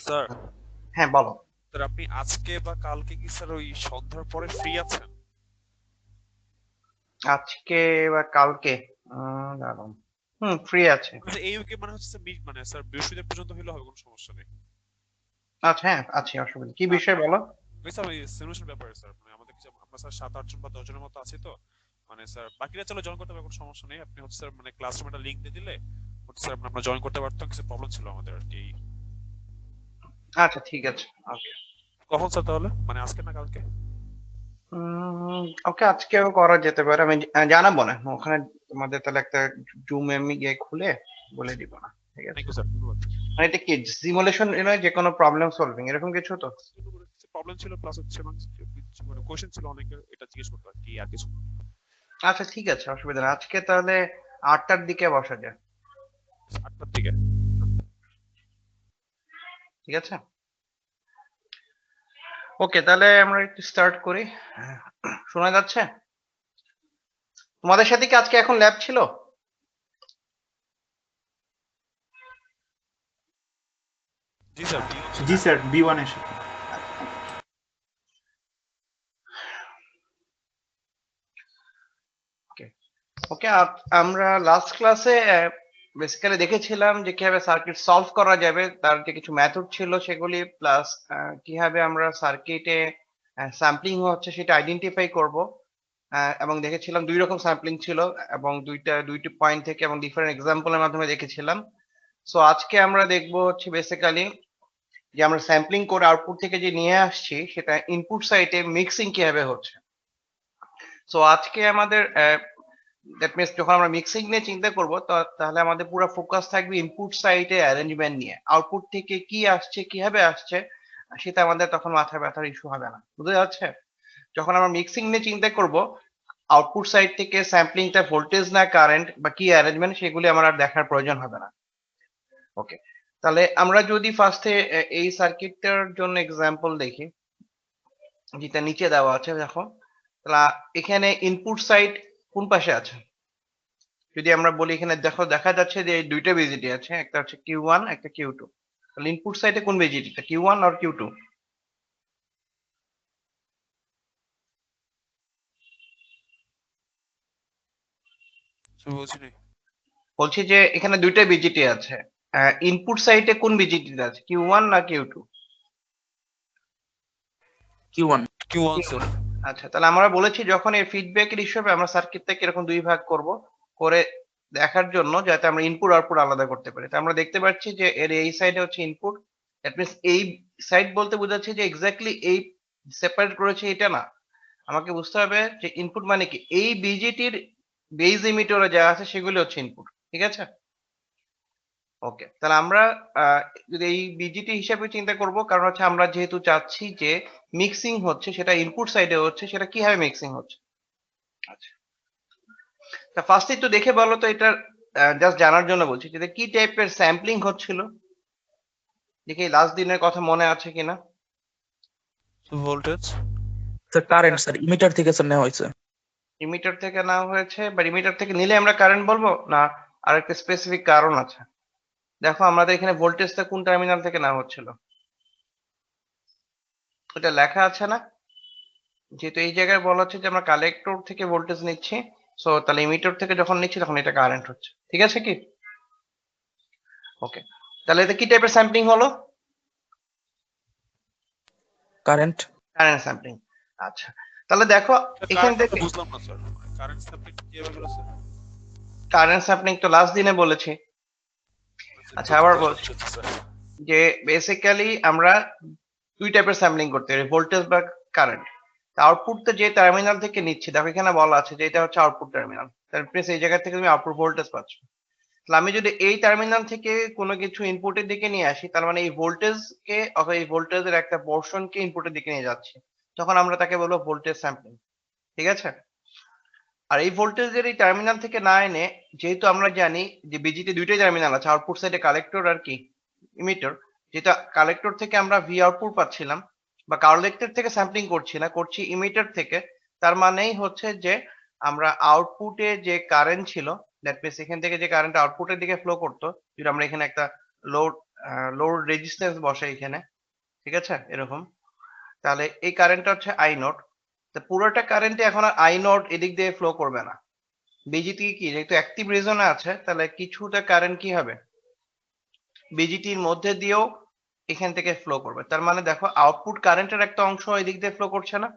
Sir, হ্যাঁ বলো। Sir আপনি আজকে বা কালকে কি স্যার ওই সন্ধ্যার পরে ফ্রি আছেন? আজকে বা কালকে দাঁড়াও। ফ্রি আছে। মানে এই উইকে মানে হচ্ছে মানে স্যার বৃহস্পতিবার পর্যন্ত হলে হবে, কোনো সমস্যা নেই। আচ্ছা, হ্যাঁ আছি, অসুবিধা কি আচ্ছা, বিষয় বলো। ওই স্যার ওই সিমুলেশন ব্যাপারে স্যার, মানে আমাদের কিছু আমরা স্যার 7-8 জন বা 10 জনের মতো আছি তো। মানে স্যার বাকিরা চলে জয়েন করতে পারবে, কোনো সমস্যা নেই। আপনি হচ্ছে স্যার মানে ক্লাসরুমে একটা লিংক দিয়ে দিলে হচ্ছে স্যার আমরা জয়েন করতে পারতাম। কিছু প্রবলেম ছিল আমাদের আর কি। আচ্ছা ঠিক আছে, ওকে। কখন স্যার তাহলে, মানে আজকে না কালকে? ওকে, আজকেও করা যেতে পারে, আমি জানাবো না ওখানে। তোমাদের তাহলে একটা জুম এমনি গিয়ে খুলে বলে দিব না, ঠিক আছে। থ্যাংক ইউ স্যার, ধন্যবাদ। মানে এটা কি সিমুলেশন, যে কোনো প্রবলেম সলভিং এরকম কিছু তো? কিছু প্রবলেম ছিল প্লাস হচ্ছে মানে কোশ্চেন ছিল অনেকের, এটা জিজ্ঞেস করতে আর কি, আর কিছু না। আচ্ছা ঠিক আছে, অসুবিধা নেই, আজকে তাহলে 8টার দিকে বসা যায়। 8টার দিকে? ঠিক আছে, ওকে, তাহলে আমরা একটু স্টার্ট করি। শোনা যাচ্ছে? তোমাদের সাথে কি আজকে এখন ল্যাব ছিল? জি স্যার, B1 ছিল। জি স্যার, B1 এর সাথে। ওকে ওকে, আমরা লাস্ট ক্লাসে বেসিক্যালি দেখেছিলাম যে কিভাবে সার্কিট সলভ করা যাবে, তার যে কিছু মেথড ছিল সেগুলি, প্লাস কিভাবে আমরা সার্কিটে স্যাম্পলিং হচ্ছে সেটা আইডেন্টিফাই করব। এবং দেখেছিলাম দুই রকম স্যাম্পলিং ছিল, এবং দুইটি পয়েন্ট থেকে এবং ডিফারেন্ট এক্সাম্পলের মাধ্যমে দেখেছিলাম। সো আজকে আমরা দেখবো হচ্ছে বেসিক্যালি যে আমরা স্যাম্পলিং করে আউটপুট থেকে যে নিয়ে আসছি সেটা ইনপুট সাইটে মিক্সিং কিভাবে হচ্ছে। সো আজকে আমাদের দ্যাট মিনস যখন আমরা মিক্সিং নিয়ে চিন্তা করবো, তাহলে আমাদের পুরো ফোকাস থাকবে ইনপুট সাইডে অ্যারেঞ্জমেন্ট নিয়ে, আউটপুট থেকে কি আসছে কিভাবে আসছে সেটা আমাদের তখন মাথা ব্যথার ইস্যু হবে না, বুঝতে যাচ্ছে? যখন আমরা মিক্সিং নিয়ে চিন্তা করব, আউটপুট সাইড থেকে স্যাম্পলিংটা ভোল্টেজ না কারেন্ট বা কি অ্যারেঞ্জমেন্ট সেগুলি আমার আর দেখার প্রয়োজন হবে না। ওকে, তাহলে আমরা যদি ফার্স্টে এই সার্কিটটার জন্য এক্সাম্পল দেখি, যেটা নিচে দেওয়া আছে দেখো। তাহলে এখানে ইনপুট সাইড কোন পাশে আছে? যদি আমরা বলি এখানে দেখো, দেখা যাচ্ছে যে এই দুইটা বিজিটি আছে, একটা হচ্ছে Q1 একটা Q2। তাহলে ইনপুট সাইডে কোন বিজিটিটা, Q1 আর Q2? স্যার বলছি নি। বলছি যে এখানে দুইটা বিজিটি আছে, ইনপুট সাইডে কোন বিজিটিটা আছে, Q1 না Q2? Q1। Q1 sir. আচ্ছা, তাহলে আমরা বলেছি যখন এই ফিডব্যাকের হিসেবে আমরা সার্কিটটাকে এরকম দুই ভাগ করব, করে দেখার জন্য যাতে আমরা ইনপুট আউটপুট আলাদা করতে পারি। তো আমরা দেখতে পাচ্ছি যে এর এই সাইডে হচ্ছে ইনপুট, দ্যাট মিনস এই সাইড বলতে বোঝাচ্ছে যে এক্স্যাক্টলি এই সেপারেট করেছে এটা না। আমাকে বুঝতে হবে যে ইনপুট মানে কি, এই বিজেটির বেজ এমিটারে যা আছে সেগুলো হচ্ছে ইনপুট, ঠিক আছে। ওকে, তাহলে আমরা আহ, যদি এই বিজিটি হিসাবে চিন্তা করব, কারণ হচ্ছে আমরা যেহেতু চাচ্ছি যে মিক্সিং হচ্ছে সেটা ইনপুট সাইডে হচ্ছে, সেটা কিভাবে মিক্সিং হচ্ছে। আচ্ছা, তা ফার্স্ট একটু দেখে বলো তো, এটা জাস্ট জানার জন্য বলছি যে কি টাইপের স্যাম্পলিং হচ্ছিল, দেখি লাস্ট দিনের কথা মনে আছে কিনা। Voltage. Sir current, sir emitter থেকে স্যার নেওয়া হয়েছে। ইমিটার থেকে না হয়েছে, বা ইমিটার থেকে নিলে আমরা কারেন্ট বলবো না, আর একটা স্পেসিফিক কারণ আছে। দেখো আমাদের এখানে ভোল্টেজটা কোন টার্মিনাল থেকে না হচ্ছিল, এটা লেখা আছে না? যেহেতু এই জায়গায় বলা হচ্ছে যে আমরা কালেক্টর থেকে ভোল্টেজ নিচ্ছি, সো তাহলে ইমিটার থেকে যখন নিচ্ছি তখন এটা কারেন্ট হচ্ছে, ঠিক আছে কি? ওকে, তাহলে এটা কি টাইপের স্যাম্পলিং হলো? কারেন্ট। Current sampling. আচ্ছা, তাহলে দেখো এখান কারেন্ট থেকে বুঝলাম না স্যার, কারেন্ট সাপ্লাই কিভাবে গেল স্যার? কারেন্ট স্যাম্পলিং তো লাস্ট দিনে বলেছি। আচ্ছা, আবার বলছি স্যার। যে বেসিক্যালি আমরা দুই টাইপের স্যাম্পলিং করতে পারি, ভোল্টেজ বা কারেন্ট। আউটপুট যে টার্মিনাল থেকে নিচ্ছি, দেখো এখানে বলা আছে যে এটা হচ্ছে আউটপুট টার্মিনাল, তার প্রেস এই জায়গা থেকে তুমি আউটপুট ভোল্টেজ পাচ্ছ। তাহলে আমি যদি এই টার্মিনাল থেকে কোনো কিছু ইনপুটের দিকে নিয়ে আসি, তার মানে এই ভোল্টেজকে অথবা এই ভোল্টেজের একটা পোর্শনকে ইনপুটের দিকে নিয়ে যাচ্ছি, তখন আমরা তাকে বলবো ভোল্টেজ স্যাম্পলিং, ঠিক আছে। আর এই ভোল্টেজের এই টার্মিনাল থেকে না এনে, যেহেতু আমরা জানি যে বিজিতে দুইটাই টার্মিনাল আছে, আউটপুট সাইডে কালেক্টর আর কি ইমিটর, যেটা কালেক্টর থেকে আমরা ভি আউটপুট পাচ্ছিলাম, বা কালেক্টর থেকে স্যাম্পলিং করছি না, করছি ইমিটর থেকে। তার মানেই হচ্ছে যে আমরা আউটপুটে যে কারেন্ট ছিল, দ্যাট মিনস এখান থেকে যে কারেন্ট আউটপুটের দিকে ফ্লো করতো, যদি আমরা এখানে একটা লোড লোড রেজিস্ট্যান্স বসে এখানে, ঠিক আছে, এরকম। তাহলে এই কারেন্টটা হচ্ছে আই নট। তো পুরোটা কারেন্টে এখন আর আই নট এদিক দিয়ে ফ্লো করবে না। বিজিটি কি যেহেতু অ্যাক্টিভ রিজনে আছে, তাহলে কিছুটা কারেন্ট কি হবে, বিজিটির মধ্যে দিয়েও এখান থেকে ফ্লো করবে। তার মানে দেখো আউটপুট কারেন্টের একটা অংশ এদিক দিয়ে ফ্লো করছে না।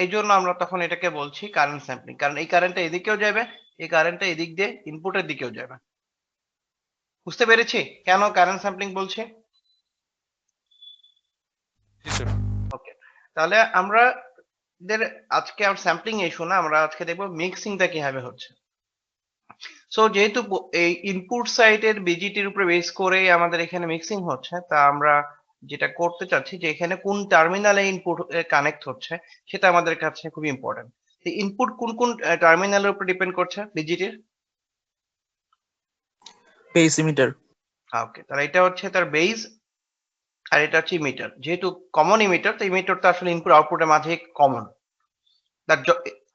এই জন্য আমরা তখন এটাকে বলছি কারেন্ট স্যাম্পলিং, কারণ এই কারেন্টটা এদিকেও যাবে, এই কারেন্টটা এদিক দিয়ে ইনপুটের দিকেও যাবে। বুঝতে পেরেছি কেন কারেন্ট স্যাম্পলিং বলছি? জি স্যার। ওকে, তাহলে আমরা আজকে আর স্যাম্পলিং ইস্যু না, আমরা আজকে দেখবো মিক্সিংটা কিভাবে হচ্ছে। সো যেহেতু এই ইনপুট সাইডের বিজিটির উপরে বেস করে আমাদের এখানে মিক্সিং হচ্ছে, তা আমরা যেটা করতে চাচ্ছি যে এখানে কোন টার্মিনালে ইনপুট কানেক্ট হচ্ছে সেটা আমাদের কাছে খুব ইম্পর্টেন্ট। ইনপুট কোন কোন টার্মিনালের উপর ডিপেন্ড করছে বিজিটির? Base emitter. ওকে, তাহলে এটা হচ্ছে তার বেস, আর এটা হচ্ছে ইমিটার। যেহেতু কমন ইমিটার, তো ইমিটারটা আসলে ইনপুট আউটপুটের মাঝে কমন।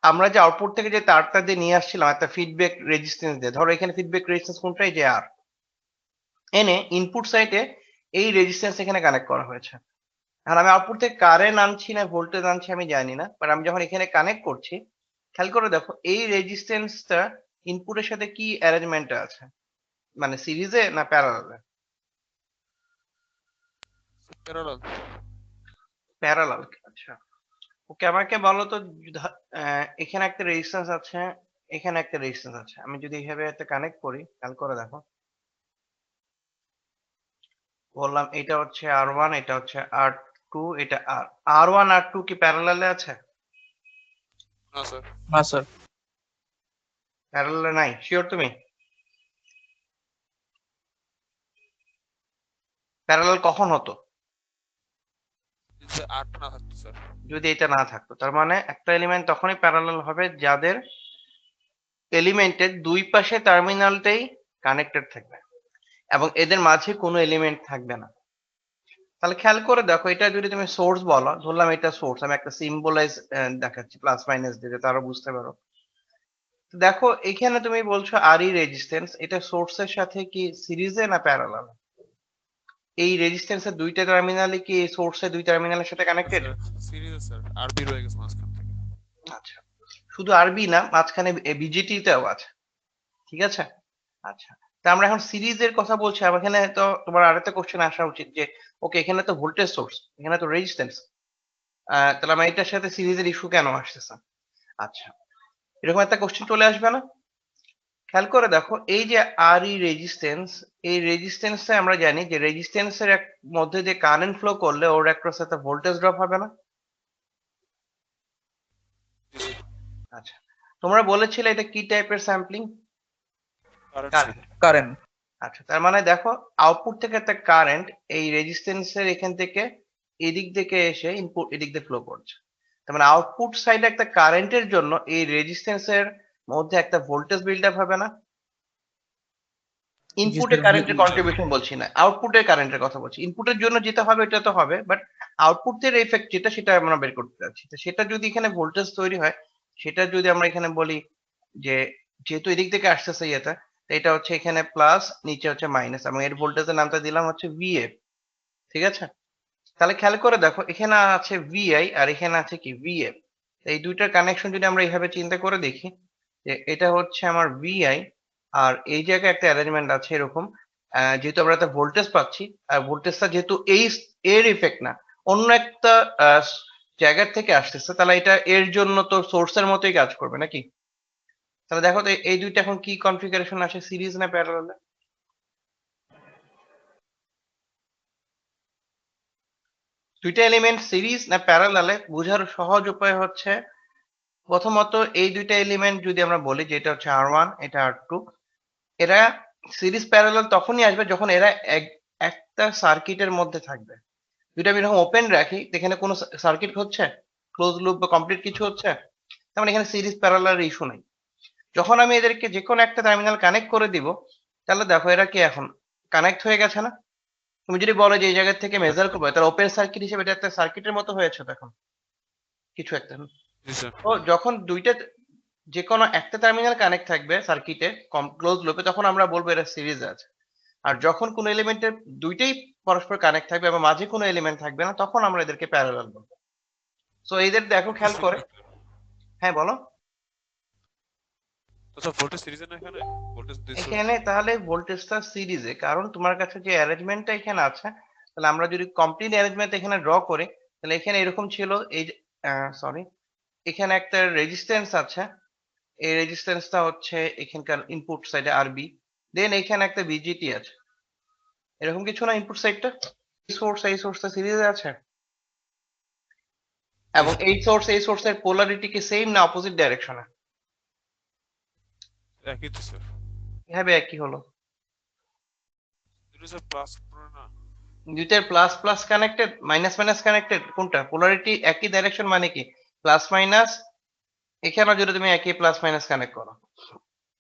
আমরা যে আউটপুট থেকে যে তারটা দিয়ে নিয়ে আসছিলাম একটা ফিডব্যাক রেজিস্ট্যান্স দিয়ে, ধরো এখানে ফিডব্যাক রেজিস্ট্যান্স কোনটা, এই যে আর, এনে ইনপুট সাইডে এই রেজিস্ট্যান্স এখানে কানেক্ট করা হয়েছে। আর আমি আউটপুট থেকে কারেন্ট আনছি না ভোল্টেজ আনছি আমি জানি না, বাট আমি যখন এখানে কানেক্ট করছি, খেয়াল করে দেখো এই রেজিস্ট্যান্সটা ইনপুটের সাথে কি অ্যারেঞ্জমেন্টে আছে, মানে সিরিজে না প্যারালালে? প্যারালাল। প্যারালাল। আচ্ছা, ওকে, আমাকে বলো তো, এখানে একটা রেজিস্ট্যান্স আছে, এখানে একটা রেজিস্ট্যান্স আছে, আমি যদি এইভাবে একটা কানেক্ট করি, খেয়াল করে দেখো, বললাম এটা হচ্ছে আর ওয়ান, এটা হচ্ছে আর টু, এটা আর ওয়ান আর টু কি প্যারালালে আছে? না স্যার। না স্যার। প্যারালালে নাই, শিওর তুমি? প্যারালাল কখন হতো? যদি আটটা না থাকতো স্যার। যদি এটা না থাকতো। তার মানে একটা এলিমেন্ট তখনই প্যারালাল হবে যাদের এলিমেন্টের দুই পাশে টার্মিনালটাই কানেক্টেড থাকবে এবং এদের মাঝে কোনো এলিমেন্ট থাকবে না। তাহলে খেয়াল করে দেখো, এটা যদি তুমি সোর্স বলো, ধরলাম এটা সোর্স, আমি একটা সিম্বলাইজ দেখাচ্ছি প্লাস মাইনাস দিয়ে যাতে আরো বুঝতে পারো। তো দেখো এখানে তুমি বলছো আর ই রেজিস্ট্যান্স, এটা সোর্সের সাথে কি সিরিজে না প্যারালাল? এই রেজিস্ট্যান্সের দুইটা টার্মিনালে কি সোর্সের দুই টার্মিনালের সাথে কানেক্টেড? স্যার সিরিজ স্যার, আরবি রয়ে গেছে মাঝখান থেকে। আচ্ছা, শুধু আরবি না, মাঝখানে বিজিটি তেও আছে, ঠিক আছে। আচ্ছা, তা আমরা এখন সিরিজের কথা বলছি, আবার এখানে তো তোমার আরেকটা কোশ্চেন আসা উচিত যে ওকে এখানে তো ভোল্টেজ সোর্স, এখানে তো রেজিস্ট্যান্স, তাহলে আমার এটার সাথে সিরিজের ইস্যু কেন আসতেছে? আচ্ছা, এরকম একটা কোশ্চেন চলে আসবে না? খেয়াল করে দেখো এই যে আর ই রেজিস্ট্যান্স, এই রেজিস্ট্যান্সটা আমরা জানি যে রেজিস্ট্যান্সের মধ্যে যে কারেন্ট ফ্লো করলে ওর অ্যাক্রস একটা ভোল্টেজ ড্রপ হবে না? জি স্যার। আচ্ছা, তোমরা বলেছিলে এটা কি টাইপের sampling? Current sir. Current. Current. আচ্ছা, তার মানে দেখো আউটপুট থেকে একটা কারেন্ট এই রেজিস্ট্যান্সের এখান থেকে এদিক থেকে এসে ইনপুট এদিক দিয়ে ফ্লো করছে। তার মানে আউটপুট সাইডে একটা কারেন্টের জন্য এই রেজিস্ট্যান্সের মধ্যে একটা ভোল্টেজ বিল্ড আপ হবে না? জি ইনপুটে স্যার। কারেন্টের কন্ট্রিবিউশন বলছি না, আউটপুটের কারেন্টের কথা বলছি। ইনপুটের জন্য যেটা হবে এটা তো হবে, বাট আউটপুটের এফেক্ট যেটা সেটা আমরা বের করতে চাচ্ছি। তো সেটা যদি এখানে ভোল্টেজ তৈরি হয়, সেটা যদি আমরা এখানে বলি যে যেহেতু এদিক থেকে আসতেছে ইয়েটা, তো এটা হচ্ছে এখানে প্লাস, নিচে হচ্ছে মাইনাস, এবং এর ভোল্টেজের নামটা দিলাম হচ্ছে ভিএফ, ঠিক আছে। তাহলে খেয়াল করে দেখো এখানে আছে ভিআই আর এখানে আছে কি ভিএফ। এই দুইটার কানেকশন যদি আমরা এইভাবে চিন্তা করে দেখি যে এটা হচ্ছে আমার ভিআই, আর এই জায়গায় একটা অ্যারেঞ্জমেন্ট আছে এরকম, যেহেতু আমরা একটা ভোল্টেজ পাচ্ছি, আর ভোল্টেজটা যেহেতু এর ইফেক্ট না, অন্য একটা আহ, জায়গার থেকে আসতেছে, তাহলে এটা এর জন্য তো সোর্সের মতোই কাজ করবে নাকি? তাহলে দেখো তো এই দুইটা এখন কি কনফিগারেশন আসে, সিরিজ না প্যারালালে? দুইটা এলিমেন্ট সিরিজ না প্যারালালে বোঝার সহজ উপায় হচ্ছে, প্রথমত এই দুইটা এলিমেন্ট যদি আমরা বলি যে এটা হচ্ছে আর ওয়ান, এটা আর টু, এরা সিরিজ প্যারালাল তখনই আসবে যখন এরা একটা সার্কিটের মধ্যে থাকবে। যদি আমি এরকম ওপেন রাখি, এখানে কোনো সার্কিট হচ্ছে, ক্লোজ লুপ বা কমপ্লিট কিছু হচ্ছে, তার মানে এখানে সিরিজ প্যারালাল ইস্যু নাই। যখন আমি এদেরকে যে কোনো একটা টার্মিনাল কানেক্ট করে দিব, তাহলে দেখো এরা কি এখন কানেক্ট হয়ে গেছে না? তুমি যদি বলো যে এই জায়গা থেকে মেজার করবো, তাহলে ওপেন সার্কিট হিসেবে এটা একটা সার্কিটের মতো হয়েছে তখন কিছু একটা। জি স্যার। তো যখন দুইটা যে কোনো একটা টার্মিনাল কানেক্ট থাকবে সার্কিটে ক্লোজ লুপে, তখন আমরা বলবো এরা সিরিজ আছে। আর যখন কোনো এলিমেন্টের দুইটাই পরস্পর কানেক্ট থাকবে এবং মাঝে কোনো এলিমেন্ট থাকবে না, তখন আমরা এদেরকে প্যারালাল বলবো। সো এদের দেখো খেয়াল করে। হ্যাঁ বলো। আচ্ছা ভোল্টেজ সিরিজে না এখানে ভোল্টেজ এখানে তাহলে ভোল্টেজটা সিরিজে, কারণ তোমার কাছে যে অ্যারেঞ্জমেন্টটা এখানে আছে, তাহলে আমরা যদি কমপ্লিট অ্যারেঞ্জমেন্ট এখানে ড্র করি, তাহলে এখানে এরকম ছিল, এই সরি, এখানে একটা রেজিস্ট্যান্স আছে, এই রেজিস্ট্যান্সটা হচ্ছে এখানকার ইনপুট সাইডে আরবি, দেন এখানে একটা বিজিটি আছে, এরকম কিছু না ইনপুট সাইডটা, এই সোর্সটা সিরিজে আছে, এবং এই সোর্সের পোলারিটি কি সেম না অপোজিট ডাইরেকশনে? একই তো স্যার, কিভাবে একই হলো? দুটো স্যার প্লাস না। দুইটার plus plus connected, minus minus connected, কোনটা? পোলারিটি একই ডাইরেকশন মানে কি প্লাস মাইনাস, এখানেও যদি তুমি একই প্লাস মাইনাস কানেক্ট করো,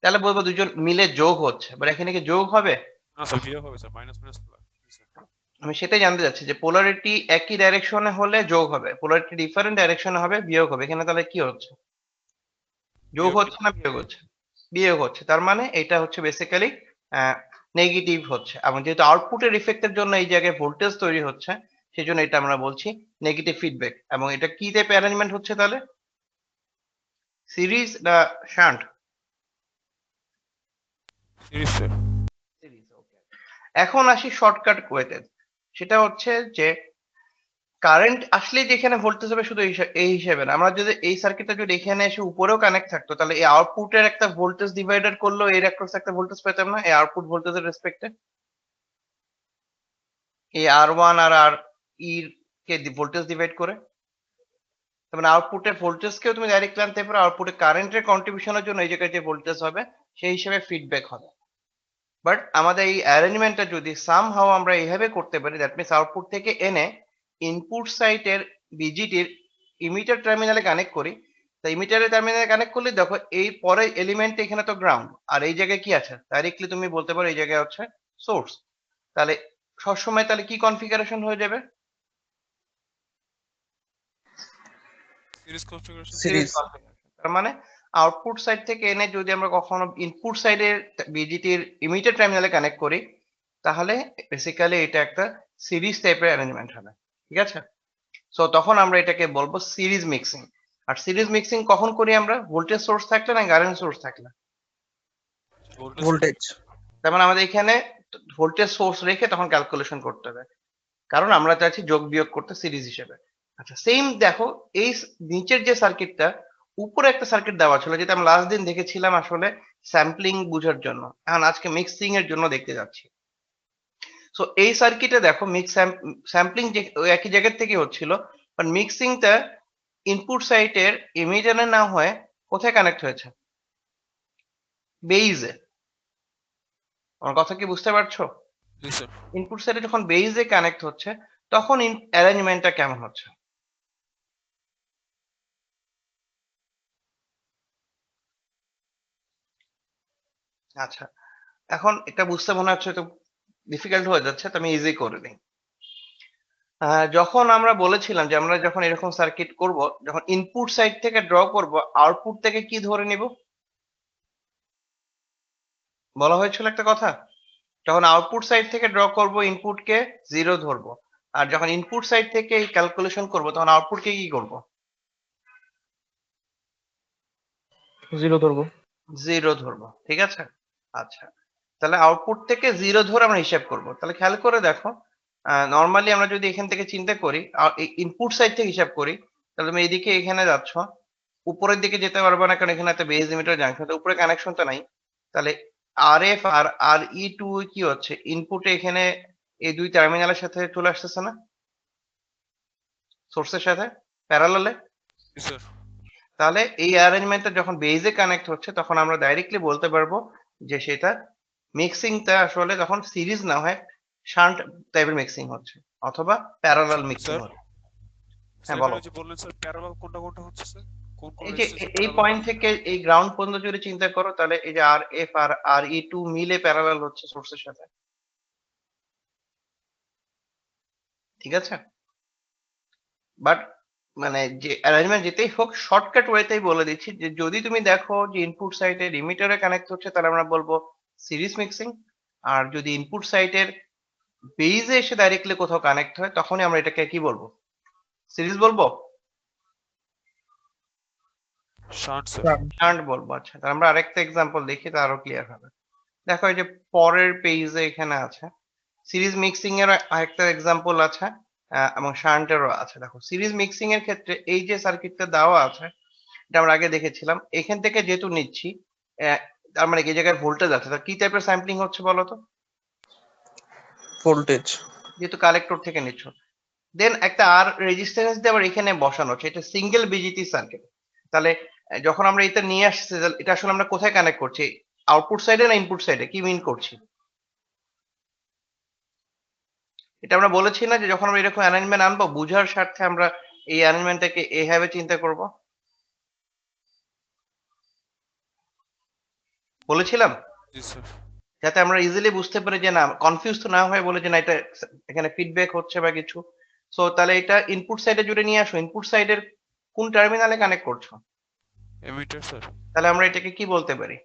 তাহলে বলবো দুজন মিলে যোগ হচ্ছে, বাট এখানে কি যোগ হবে? না স্যার বিয়োগ হবে স্যার, মাইনাস মাইনাস প্লাস। আমি সেটাই জানতে চাচ্ছি যে পোলারিটি একই ডাইরেকশনে হলে যোগ হবে, পোলারিটি ডিফারেন্ট ডাইরেকশনে হবে বিয়োগ হবে, এখানে তাহলে কি হচ্ছে? যোগ হচ্ছে না বিয়োগ হচ্ছে? বিয়োগ হচ্ছে, তার মানে এটা হচ্ছে বেসিক্যালি নেগেটিভ হচ্ছে, এবং যেহেতু আউটপুটের ইফেক্টের জন্য এই জায়গায় ভোল্টেজ তৈরি হচ্ছে, সেজন্য এটা আমরা বলছি নেগেটিভ ফিডব্যাক। এবং এটা কি টাইপের অ্যারেঞ্জমেন্ট হচ্ছে তাহলে? সিরিজ না শান্ট? Series sir. সিরিজ, ওকে। এখন আসি শর্টকাট ওয়েতে, সেটা হচ্ছে যে কারেন্ট আসলে যেখানে ভোল্টেজ হবে শুধু এই হিসেবে না, আমরা যদি এই সার্কিটটা যদি এখানে এসে উপরেও কানেক্ট থাকতো, তাহলে এই আউটপুটের একটা ভোল্টেজ ডিভাইডার করলেও এর অ্যাক্রস একটা ভোল্টেজ পেতাম না, এই আউটপুট ভোল্টেজের রেসপেক্টে? এই আর1 আর আর ই কে ভোল্টেজ ডিভাইড করে, তার মানে আউটপুটের ভোল্টেজকেও তুমি ডাইরেক্টলি আনতে পারো, আউটপুটে কারেন্টের কন্ট্রিবিউশনের জন্য এই জায়গায় যে ভোল্টেজ হবে সেই হিসেবে ফিডব্যাক হবে। বাট আমাদের এই অ্যারেঞ্জমেন্টটা যদি সামহাও আমরা এইভাবে করতে পারি, দ্যাট মিনস আউটপুট থেকে এনে ইনপুট সাইটের বিজিটির ইমিটার টার্মিনালে কানেক্ট করি, তো ইমিটারের টার্মিনালে কানেক্ট করলে দেখো এই পরের এলিমেন্ট এখানে তো গ্রাউন্ড, আর এই জায়গায় কি আছে? ডাইরেক্টলি তুমি বলতে পারো এই জায়গায় হচ্ছে সোর্স। তাহলে সবসময় তাহলে কি কনফিগারেশন হয়ে যাবে? Series configuration. Series series. Configuration. তার মানে আউটপুট সাইড থেকে এনে যদি আমরা কখনো ইনপুট সাইডের বিজিটির ইমিটার টার্মিনালে কানেক্ট করি, তাহলে বেসিক্যালি এটা একটা সিরিজ টাইপের অ্যারেঞ্জমেন্ট হবে, ঠিক আছে? সো তখন আমরা এটাকে বলবো সিরিজ মিক্সিং। আর সিরিজ মিক্সিং কখন করি আমরা? ভোল্টেজ সোর্স থাকলে না কারেন্ট সোর্স থাকলে? ভোল্টেজ। তার মানে আমাদের এখানে ভোল্টেজ সোর্স রেখে তখন ক্যালকুলেশন করতে হবে, কারণ আমরা চাইছি যোগ বিয়োগ করতে সিরিজ হিসেবে। আচ্ছা সেম দেখো, এই নিচের যে সার্কিটটা, উপরে একটা সার্কিট দেওয়া ছিল যেটা আমরা লাস্ট দিন দেখেছিলাম আসলে স্যাম্পলিং বুঝার জন্য, এখন আজকে মিক্সিং এর জন্য দেখতে যাচ্ছি। সো এই সার্কিটে দেখো স্যাম্পলিং যে ওই একই জায়গার থেকে হচ্ছিল, বাট মিক্সিংটা ইনপুট সাইটের ইমিটারে না হয়ে কোথায় কানেক্ট হয়েছে? বেইজে। আমার কথা কি বুঝতে পারছো? জি স্যার। ইনপুট সাইডে যখন বেইজে কানেক্ট হচ্ছে, তখন অ্যারেঞ্জমেন্টটা কেমন হচ্ছে? আচ্ছা, এখন এটা বুঝতে মনে হচ্ছে তো ডিফিকাল্ট হয়ে যাচ্ছে, তো আমি ইজি করে দিই। যখন আমরা বলেছিলাম যে আমরা যখন এরকম সার্কিট করব, যখন ইনপুট সাইড থেকে ড্র করব, আউটপুট থেকে কি ধরে নিব? বলা হয়েছিল একটা কথা, যখন আউটপুট সাইড থেকে ড্র করব ইনপুটকে 0 ধরবো, আর যখন ইনপুট সাইড থেকে এই ক্যালকুলেশন করব তখন আউটপুটকে কি করব? 0 ধরবো। 0 ধরবো, ঠিক আছে? আচ্ছা, তাহলে আউটপুট থেকে 0 ধরে আমরা হিসাব করব। তাহলে খেয়াল করে দেখো, নরমালি আমরা যদি এখান থেকে চিন্তা করি, ইনপুট সাইড থেকে হিসাব করি, তাহলে তুমি এদিকে এখানে যাচ্ছ, উপরের দিকে যেতে পারবে না, কারণ এখানে একটা বেজ লিমিটার জাংশন, তো উপরে কানেকশন তো নাই। তাহলে আরএফ আর আর ই টু কি হচ্ছে? ইনপুটে এখানে এই দুই টার্মিনালের সাথে চলে আসতেছে না, সোর্সের সাথে প্যারালালে? জি স্যার। তাহলে এই অ্যারেঞ্জমেন্টটা যখন বেজে কানেক্ট হচ্ছে, তখন আমরা ডাইরেক্টলি বলতে পারবো যে সেটা মিক্সিংটা আসলে তখন সিরিজ না হয় শান্ট টাইপের মিক্সিং হচ্ছে, অথবা প্যারালাল মিক্সিং স্যার হচ্ছে। স্যার হ্যাঁ এখানে বলো। যে বললেন স্যার প্যারালাল কোনটা কোনটা হচ্ছে স্যার, কোন কোন এই যে রেজিস্ট্যান্সে এই প্যারালাল পয়েন্ট হচ্ছে? থেকে এই গ্রাউন্ড পর্যন্ত যদি চিন্তা করো, তাহলে এই যে আর এফ আর আর ই টু মিলে প্যারালাল হচ্ছে সোর্সের সাথে, ঠিক আছে? বাট মানে যে অ্যারেঞ্জমেন্ট যেতেই হোক, শর্টকাট ওয়েতেই বলে দিচ্ছি যে যদি তুমি দেখো যে ইনপুট সাইডে লিমিটারে কানেক্ট হচ্ছে, তাহলে আমরা বলবো সিরিজ মিক্সিং, আর যদি ইনপুট সাইটের বেজে এসে ডাইরেক্টলি কোথাও কানেক্ট হয় তখনই আমরা এটাকে কি বলবো? সিরিজ বলবো? Shunt sir. শান্ট বলবো। আচ্ছা, তাহলে আমরা আরেকটা এক্সাম্পল দেখি, তা আরো ক্লিয়ার হবে। দেখো এই যে পরের পেজে এখানে আছে সিরিজ মিক্সিং এর আরেকটা এক্সাম্পল আছে, এবং শান্টেরও আছে। দেখো সিরিজ মিক্সিং এর ক্ষেত্রে এই যে সার্কিটটা দেওয়া আছে এটা আমরা আগে দেখেছিলাম। এখান থেকে যেহেতু নিচ্ছি, আহ, তার মানে এই জায়গায় ভোল্টেজ আছে, তা কি টাইপের স্যাম্পলিং হচ্ছে বলো তো? ভোল্টেজ। যেহেতু কালেক্টর থেকে নিচ্ছ, দেন একটা আর রেজিস্ট্যান্স দিয়ে আবার এখানে বসানো হচ্ছে, এটা সিঙ্গেল বিজিটি সার্কিট। তাহলে যখন আমরা এটা নিয়ে আসছি, তাহলে এটা আসলে আমরা কোথায় কানেক্ট করছি? আউটপুট সাইডে না ইনপুট সাইডে? কি মিন করছি? এটা আমরা বলেছি না যে যখন আমরা এরকম অ্যারেঞ্জমেন্ট আনবো, বুঝার স্বার্থে আমরা এই অ্যারেঞ্জমেন্টটাকে এইভাবে চিন্তা করব, বলেছিলাম, জি স্যার। যাতে আমরা ইজিলি বুঝতে পারি যে না কনফিউজ তো না হয়ে বলে যে না এটা এখানে ফিডব্যাক হচ্ছে বা কিছু। সো তাহলে এটা ইনপুট সাইডে জুড়ে নিয়ে আসো, ইনপুট সাইডের কোন টার্মিনালে কানেক্ট করছো? Emitter sir. তাহলে আমরা এটাকে কি বলতে পারি?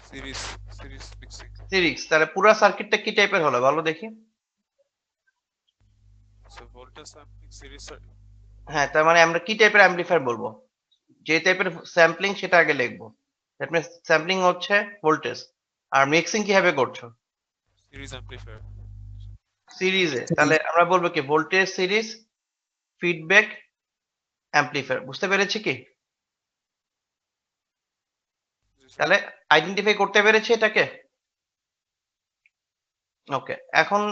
Series series mixing. সিরিজ। তাহলে পুরো সার্কিটটা কি টাইপের হলো বলো দেখি? Sir voltage sampling series sir. হ্যাঁ, তার মানে আমরা কি টাইপের অ্যাম্পলিফায়ার বলবো? যে টাইপের স্যাম্পলিং সেটা আগে লিখবো। দ্যাট মিনস স্যাম্পলিং হচ্ছে ভোল্টেজ, আর মিক্সিং কিভাবে করছো? Series amplifier. সিরিজে। তাহলে আমরা বলবো কি ভোল্টেজ সিরিজ ফিডব্যাক অ্যাম্পলিফায়ার। বুঝতে পেরেছি কি? জি স্যার। তাহলে আইডেন্টিফাই করতে পেরেছি এটাকে? ওকে, এখন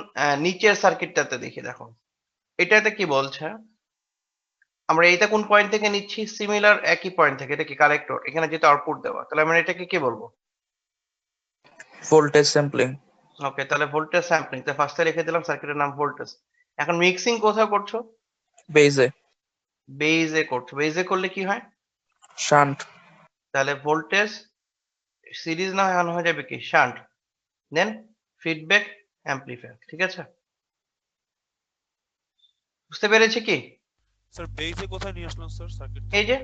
নিচের সার্কিটটাতে দেখি। দেখো এটাতে কি বলছে, আমরা এইটা কোন পয়েন্ট থেকে নিচ্ছি? সিমিলার একই পয়েন্ট থেকে। এটা কি কালেক্টর? এখানে যেহেতু আউটপুট দেওয়া, তাহলে আমরা এটাকে কি বলবো? Voltage sampling. ওকে, তাহলে ভোল্টেজ স্যাম্পলিং। তো ফার্স্টে লিখে দিলাম সার্কিটের নাম ভোল্টেজ। এখন মিক্সিং কোথায় করছো? বেজে। বেজে করছো। বেজে করলে কি হয়? শান্ট। তাহলে ভোল্টেজ সিরিজ না হয় এখন হয়ে যাবে কি শান্ট, দেন ফিডব্যাক অ্যাম্পলিফায়ার। ঠিক আছে? বুঝতে পেরেছি কি? স্যার বেজে কোথায় নিয়ে আসলাম স্যার সার্কিট এই থেকে? যে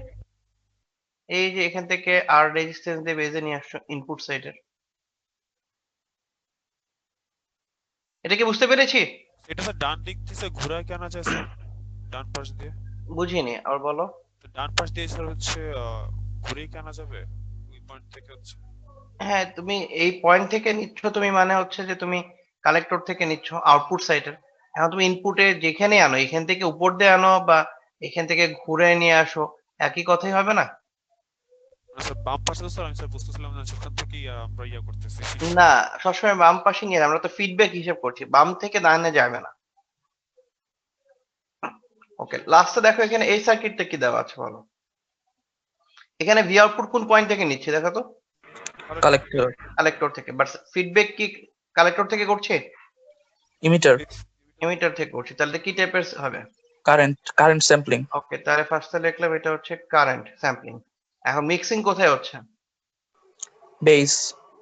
এই যে এখান থেকে আর রেজিস্ট্যান্স দিয়ে বেজে নিয়ে আসছো ইনপুট সাইডের। এটা কি বুঝতে পেরেছি? এটা স্যার ডান দিক থেকে স্যার ঘোরায় কেন যায় স্যার? ডান পাশ দিয়ে। বুঝিনি, আর বলো। তো ডান পাশ দিয়ে স্যার হচ্ছে ঘুরেই কেন যাবে ওই পয়েন্ট থেকে হচ্ছে। হ্যাঁ, তুমি এই পয়েন্ট থেকে নিচ্ছ, তুমি মানে হচ্ছে যে তুমি কালেক্টর থেকে নিচ্ছ আউটপুট সাইডের। এখন তুমি ইনপুটে যেখানে আনো, এখান থেকে উপর দিয়ে আনো বা এখান থেকে ঘুরে নিয়ে আসো, একই কথাই হবে না? না স্যার বাম পাশে তো স্যার আমি স্যার বুঝতেছিলাম না সেখান থেকেই আমরা ইয়া করতেছি শিফট। না, সবসময় বাম পাশে নিয়ে না, আমরা তো ফিডব্যাক হিসেব করছি, বাম থেকে ডানে যাবে না। ওকে, লাস্টে দেখো এখানে এই সার্কিটটা কি দেওয়া আছে বলো? এখানে ভি আউটপুট কোন পয়েন্ট থেকে নিচ্ছে দেখো তো? কালেক্টর। কালেক্টর থেকে। বাট ফিডব্যাক কি কালেক্টর থেকে করছে? ইমিটার। এমিটার থেকে করছে। তাহলে কি টাইপের হবে? Current sampling. ওকে, তাহলে ফার্স্টে লিখলাম এটা হচ্ছে কারেন্ট স্যাম্পলিং। এখন মিক্সিং কোথায় হচ্ছে? বেজ।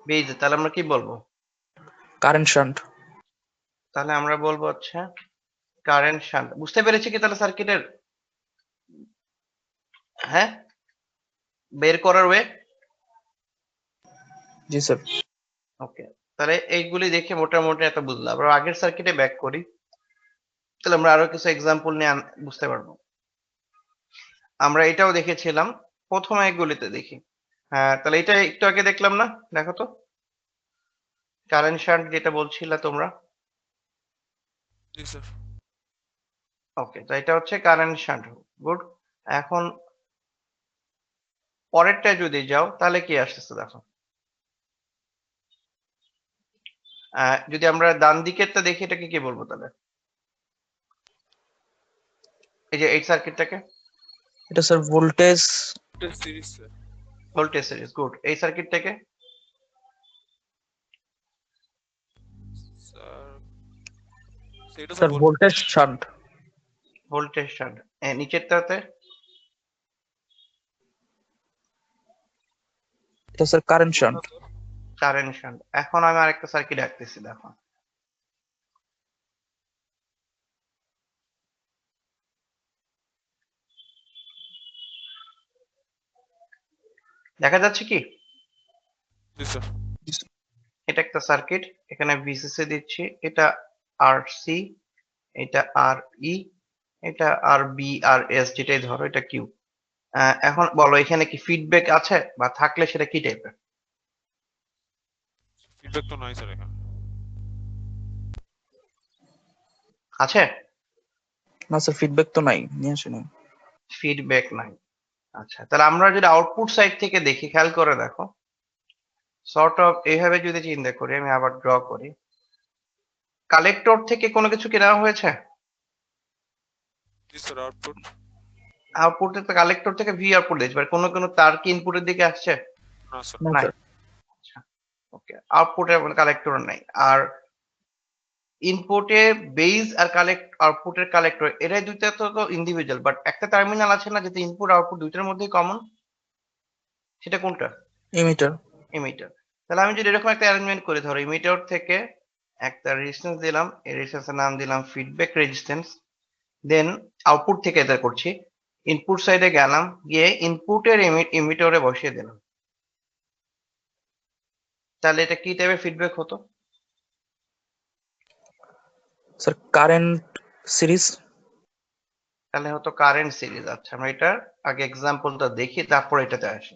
বেজ। তাহলে আমরা কি বলবো? Current shunt. তাহলে আমরা বলবো হচ্ছে কারেন্ট শান্ট। বুঝতে পেরেছি কি তাহলে সার্কিটের, হ্যাঁ, বের করার ওয়ে? জি স্যার। ওকে, তাহলে এইগুলি দেখে মোটামুটি একটা বুঝলাম। আমরা আগের সার্কিটে ব্যাক করি, তাহলে আমরা আরো কিছু এক্সাম্পল নিয়ে বুঝতে পারবো। আমরা এটাও দেখেছিলাম প্রথম একগুলিতে দেখি। হ্যাঁ, তাহলে এটা একটু আগে দেখলাম না? দেখো তো কারেন্ট শান্ট যেটা বলছিলে তোমরা। জি স্যার। ওকে, তো এটা হচ্ছে কারেন্ট শান্ট। গুড। এখন পরেরটা যদি যাও তাহলে কি আসতেছে দেখো। যদি আমরা ডান দিকেরটা দেখি এটাকে কি বলবো তাহলে? এই যে এই সার্কিটটাকে এটা sir voltage. Series sir. Voltage series. Good. এই সার্কিটটাকে স্যার সেটা sir sir voltage shunt. Voltage shunt. নিচেরটাতে এটা sir current shunt. Current shunt. এখন আমি আরেকটা সার্কিট আঁকতেছি দেখো। দেখা যাচ্ছে কি? জি স্যার। এটা একটা সার্কিট, এখানে ভিসিসি দিচ্ছি, এটা আর সি, এটা আর ই, এটা আর বি আর এস, যেটাই ধরো এটা কিউ। এখন বলো এখানে কি ফিডব্যাক আছে, বা থাকলে সেটা কি টাইপের ফিডব্যাক তো নাই স্যার এখানে। আছে? না স্যার, ফিডব্যাক তো নাই, নিয়ে আসেনি। ফিডব্যাক নাই। আচ্ছা, তাহলে আমরা যদি আউটপুট সাইড থেকে দেখি, খেয়াল করে দেখো, সর্ট অফ এইভাবে যদি চিন্তা করি, আমি আবার ড্র করি, কালেক্টর থেকে কোনো কিছু কি নেওয়া হয়েছে? জি স্যার, আউটপুট। আউটপুটে তো কালেক্টর থেকে ভি আউটপুট দিয়েছে, এবার কোনো কোনো তার কি ইনপুটের দিকে আসছে? না স্যার। না নাই। স্যার। আচ্ছা, ওকে, আউটপুটে কালেক্টর নাই। আর ইনপুটে বেজ আর আউটপুটের কালেক্টর, এরাই দুইটা তো ইন্ডিভিজুয়াল, বাট একটা টার্মিনাল আছে না, যেটা ইনপুট আউটপুট দুইটার মধ্যেই কমন, সেটা কোনটা? ইমিটার। ইমিটার। তাহলে আমি যদি এরকম একটা অ্যারেঞ্জমেন্ট করি, ধরো ইমিটার থেকে একটা রেজিস্ট্যান্স দিলাম, এই রেজিস্ট্যান্সের নাম দিলাম ফিডব্যাক রেজিস্ট্যান্স, দেন আউটপুট থেকে এটা করছি, ইনপুট সাইডে গেলাম, গিয়ে ইনপুটের ইমিটারে বসিয়ে দিলাম, তাহলে এটা কি টাইপের ফিডব্যাক হতো? Sir current series. তাহলে হতো কারেন্ট সিরিজ। আচ্ছা, আমরা এটার আগে এক্সাম্পলটা দেখি, তারপর এটাতে আসি।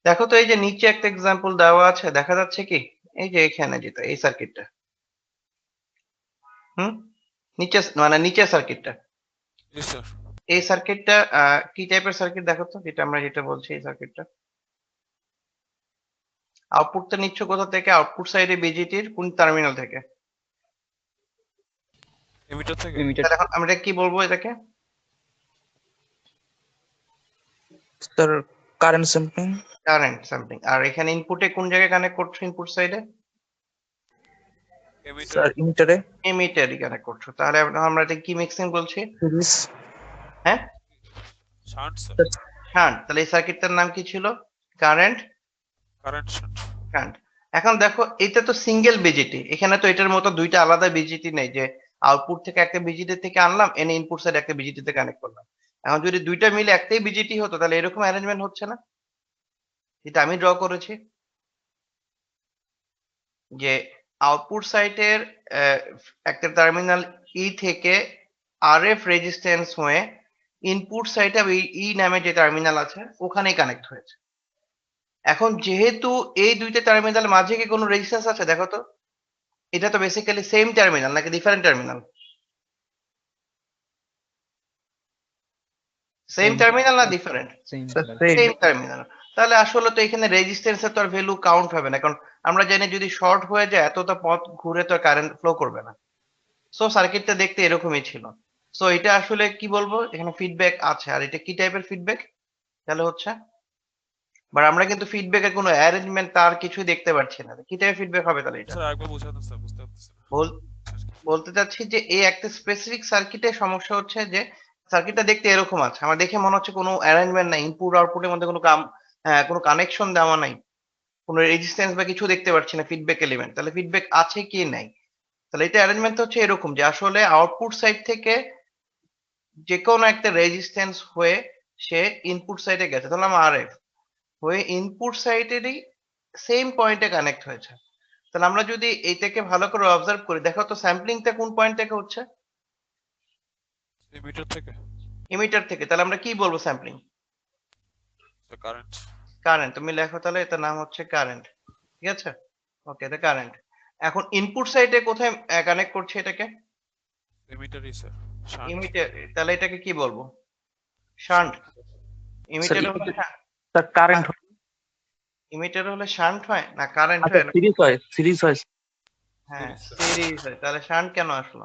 দেখো তো, এই যে নিচে একটা এক্সাম্পল দেওয়া আছে, দেখা যাচ্ছে কি? এই যে এখানে যেটা, এই সার্কিটটা, হুম, নিচে মানে নিচের সার্কিটটা, জি স্যার। এই সার্কিটটা কি টাইপের সার্কিট দেখো তো, যেটা আমরা যেটা বলছি, এই সার্কিটটা আউটপুটটা নিচ্ছ কোথা থেকে? আউটপুট সাইডে বিজিটির কোন টার্মিনাল থেকে? এমিটার থেকে। তাহলে এখন আমরা কি বলবো এটাকে? Sir current sampling. Current sampling. আর এখানে ইনপুটে কোন জায়গায় কানেক্ট করছো? ইনপুট সাইডে এমিটার। স্যার ইমিটারে এমিটারই কানেক্ট করছো, তাহলে আমরা এটা কি মিক্সিং বলছি? সিরিজ। হ্যাঁ, শান্ট স্যার। শান্ট। তাহলে এই সার্কিটটার নাম কি ছিল? Current current shunt. শান্ট। এখন দেখো, এটা তো সিঙ্গেল বিজিটি, এখানে তো এটার মতো দুইটা আলাদা বিজিটি নেই যে আউটপুট থেকে একটা বিজিটি থেকে আনলাম, এনে ইনপুট সাইড একটা বিজিটিতে কানেক্ট করলাম। এখন যদি দুইটা মিলে একটাই বিজিটি হতো, তাহলে এরকম অ্যারেঞ্জমেন্ট হচ্ছে না, যেটা আমি ড্র করেছি, যে আউটপুট সাইটের একটা টার্মিনাল ই থেকে আরএফ রেজিস্ট্যান্স হয়ে ইনপুট সাইটে ই নামে যে টার্মিনাল আছে ওখানেই কানেক্ট হয়েছে। এখন যেহেতু এই দুইটা টার্মিনাল মাঝে কি কোনো রেজিস্ট্যান্স আছে দেখো তো? এটা তো বেসিক্যালি সেম টার্মিনাল নাকি ডিফারেন্ট টার্মিনাল? সেম টার্মিনাল না different? Sir same. Same terminal. তাহলে আসলে তো এখানে রেজিস্ট্যান্সের তো আর ভ্যালু কাউন্ট হবে না, কারণ আমরা জানি যদি শর্ট হয়ে যায় এতটা পথ ঘুরে তো কারেন্ট ফ্লো করবে না। সো সার্কিটটা দেখতে এরকমই ছিল। সো এটা আসলে কি বলবো, এখানে ফিডব্যাক আছে। আর এটা কি টাইপের ফিডব্যাক তাহলে হচ্ছে? বাট আমরা কিন্তু ফিডব্যাকের কোনো অ্যারেঞ্জমেন্ট তার কিছুই দেখতে পাচ্ছি না, কি টাইপের ফিডব্যাক হবে তাহলে এটা? স্যার আরেকবার বোঝাতেন স্যার, বুঝতে পারতেছি না। বল- বলতে চাচ্ছি যে এই একটা স্পেসিফিক সার্কিটের সমস্যা হচ্ছে যে সার্কিটটা দেখতে এরকম আছে, আমার দেখে মনে হচ্ছে কোনো অ্যারেঞ্জমেন্ট নাই, ইনপুট আউটপুটের মধ্যে কোনো কোনো কানেকশন দেওয়া নাই, কোনো রেজিস্ট্যান্স বা কিছু দেখতে পাচ্ছি না ফিডব্যাক এলিমেন্ট। তাহলে ফিডব্যাক আছে কি নাই? তাহলে এটা অ্যারেঞ্জমেন্ট হচ্ছে এরকম যে আসলে আউটপুট সাইড থেকে যে কোনো একটা রেজিস্ট্যান্স হয়ে সে ইনপুট সাইডে গেছে, ধরলাম আরএফ, হয়ে ইনপুট সাইডেরই সেম পয়েন্টে কানেক্ট হয়েছে। তাহলে আমরা যদি এইটাকে ভালো করে অবজার্ভ করি, দেখো তো স্যাম্পলিংটা কোন পয়েন্ট থেকে হচ্ছে? এমিটার থেকে। ইমিটার থেকে। তাহলে আমরা কি বলবো স্যাম্পলিং? Sir current. কারেন্ট। তুমি লেখো তাহলে, এটার নাম হচ্ছে কারেন্ট। ঠিক আছে, ওকে, এটা কারেন্ট। এখন ইনপুট সাইডে কোথায় কানেক্ট করছে এটাকে? এমিটারই স্যার। শান্ট। ইমিটার। তাহলে এটাকে কি বলবো? শান্ট। স্যার ইমিটারে হলে স্যার কারেন্ট। ইমিটারে হলে শান্ট হয় না কারেন্ট আচ্ছা হয় না? সিরিজ হয়, সিরিজ হয়। হ্যাঁ, সিরিজ স্যার। সিরিজ হয়, তাহলে শান্ট কেন আসলো?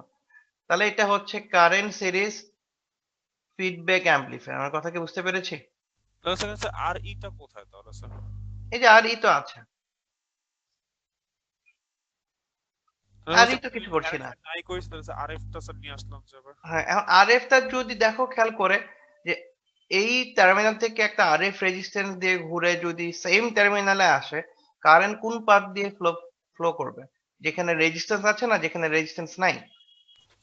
তাহলে এটা হচ্ছে কারেন্ট সিরিজ ফিডব্যাক অ্যাম্পলিফায়ার। আমার কথা কি বুঝতে পেরেছি? তাহলে স্যার স্যার আর ইটা কোথায় তাহলে স্যার? এই যে আর ই তো আছে, আর ই তো কিছু করছি না। নাই কইছ তাহলে স্যার আরএফ টা স্যার নিয়ে আসলাম যে আবার। হ্যাঁ, এখন আরএফ টা যদি দেখো খেয়াল করে, যে এই টার্মিনাল থেকে একটা আরএফ রেজিস্ট্যান্স দিয়ে ঘুরে যদি সেম টার্মিনালে আসে, কারেন্ট কোন পাথ দিয়ে ফ্লো করবে? যেখানে রেজিস্ট্যান্স আছে না, যেখানে রেজিস্ট্যান্স নাই।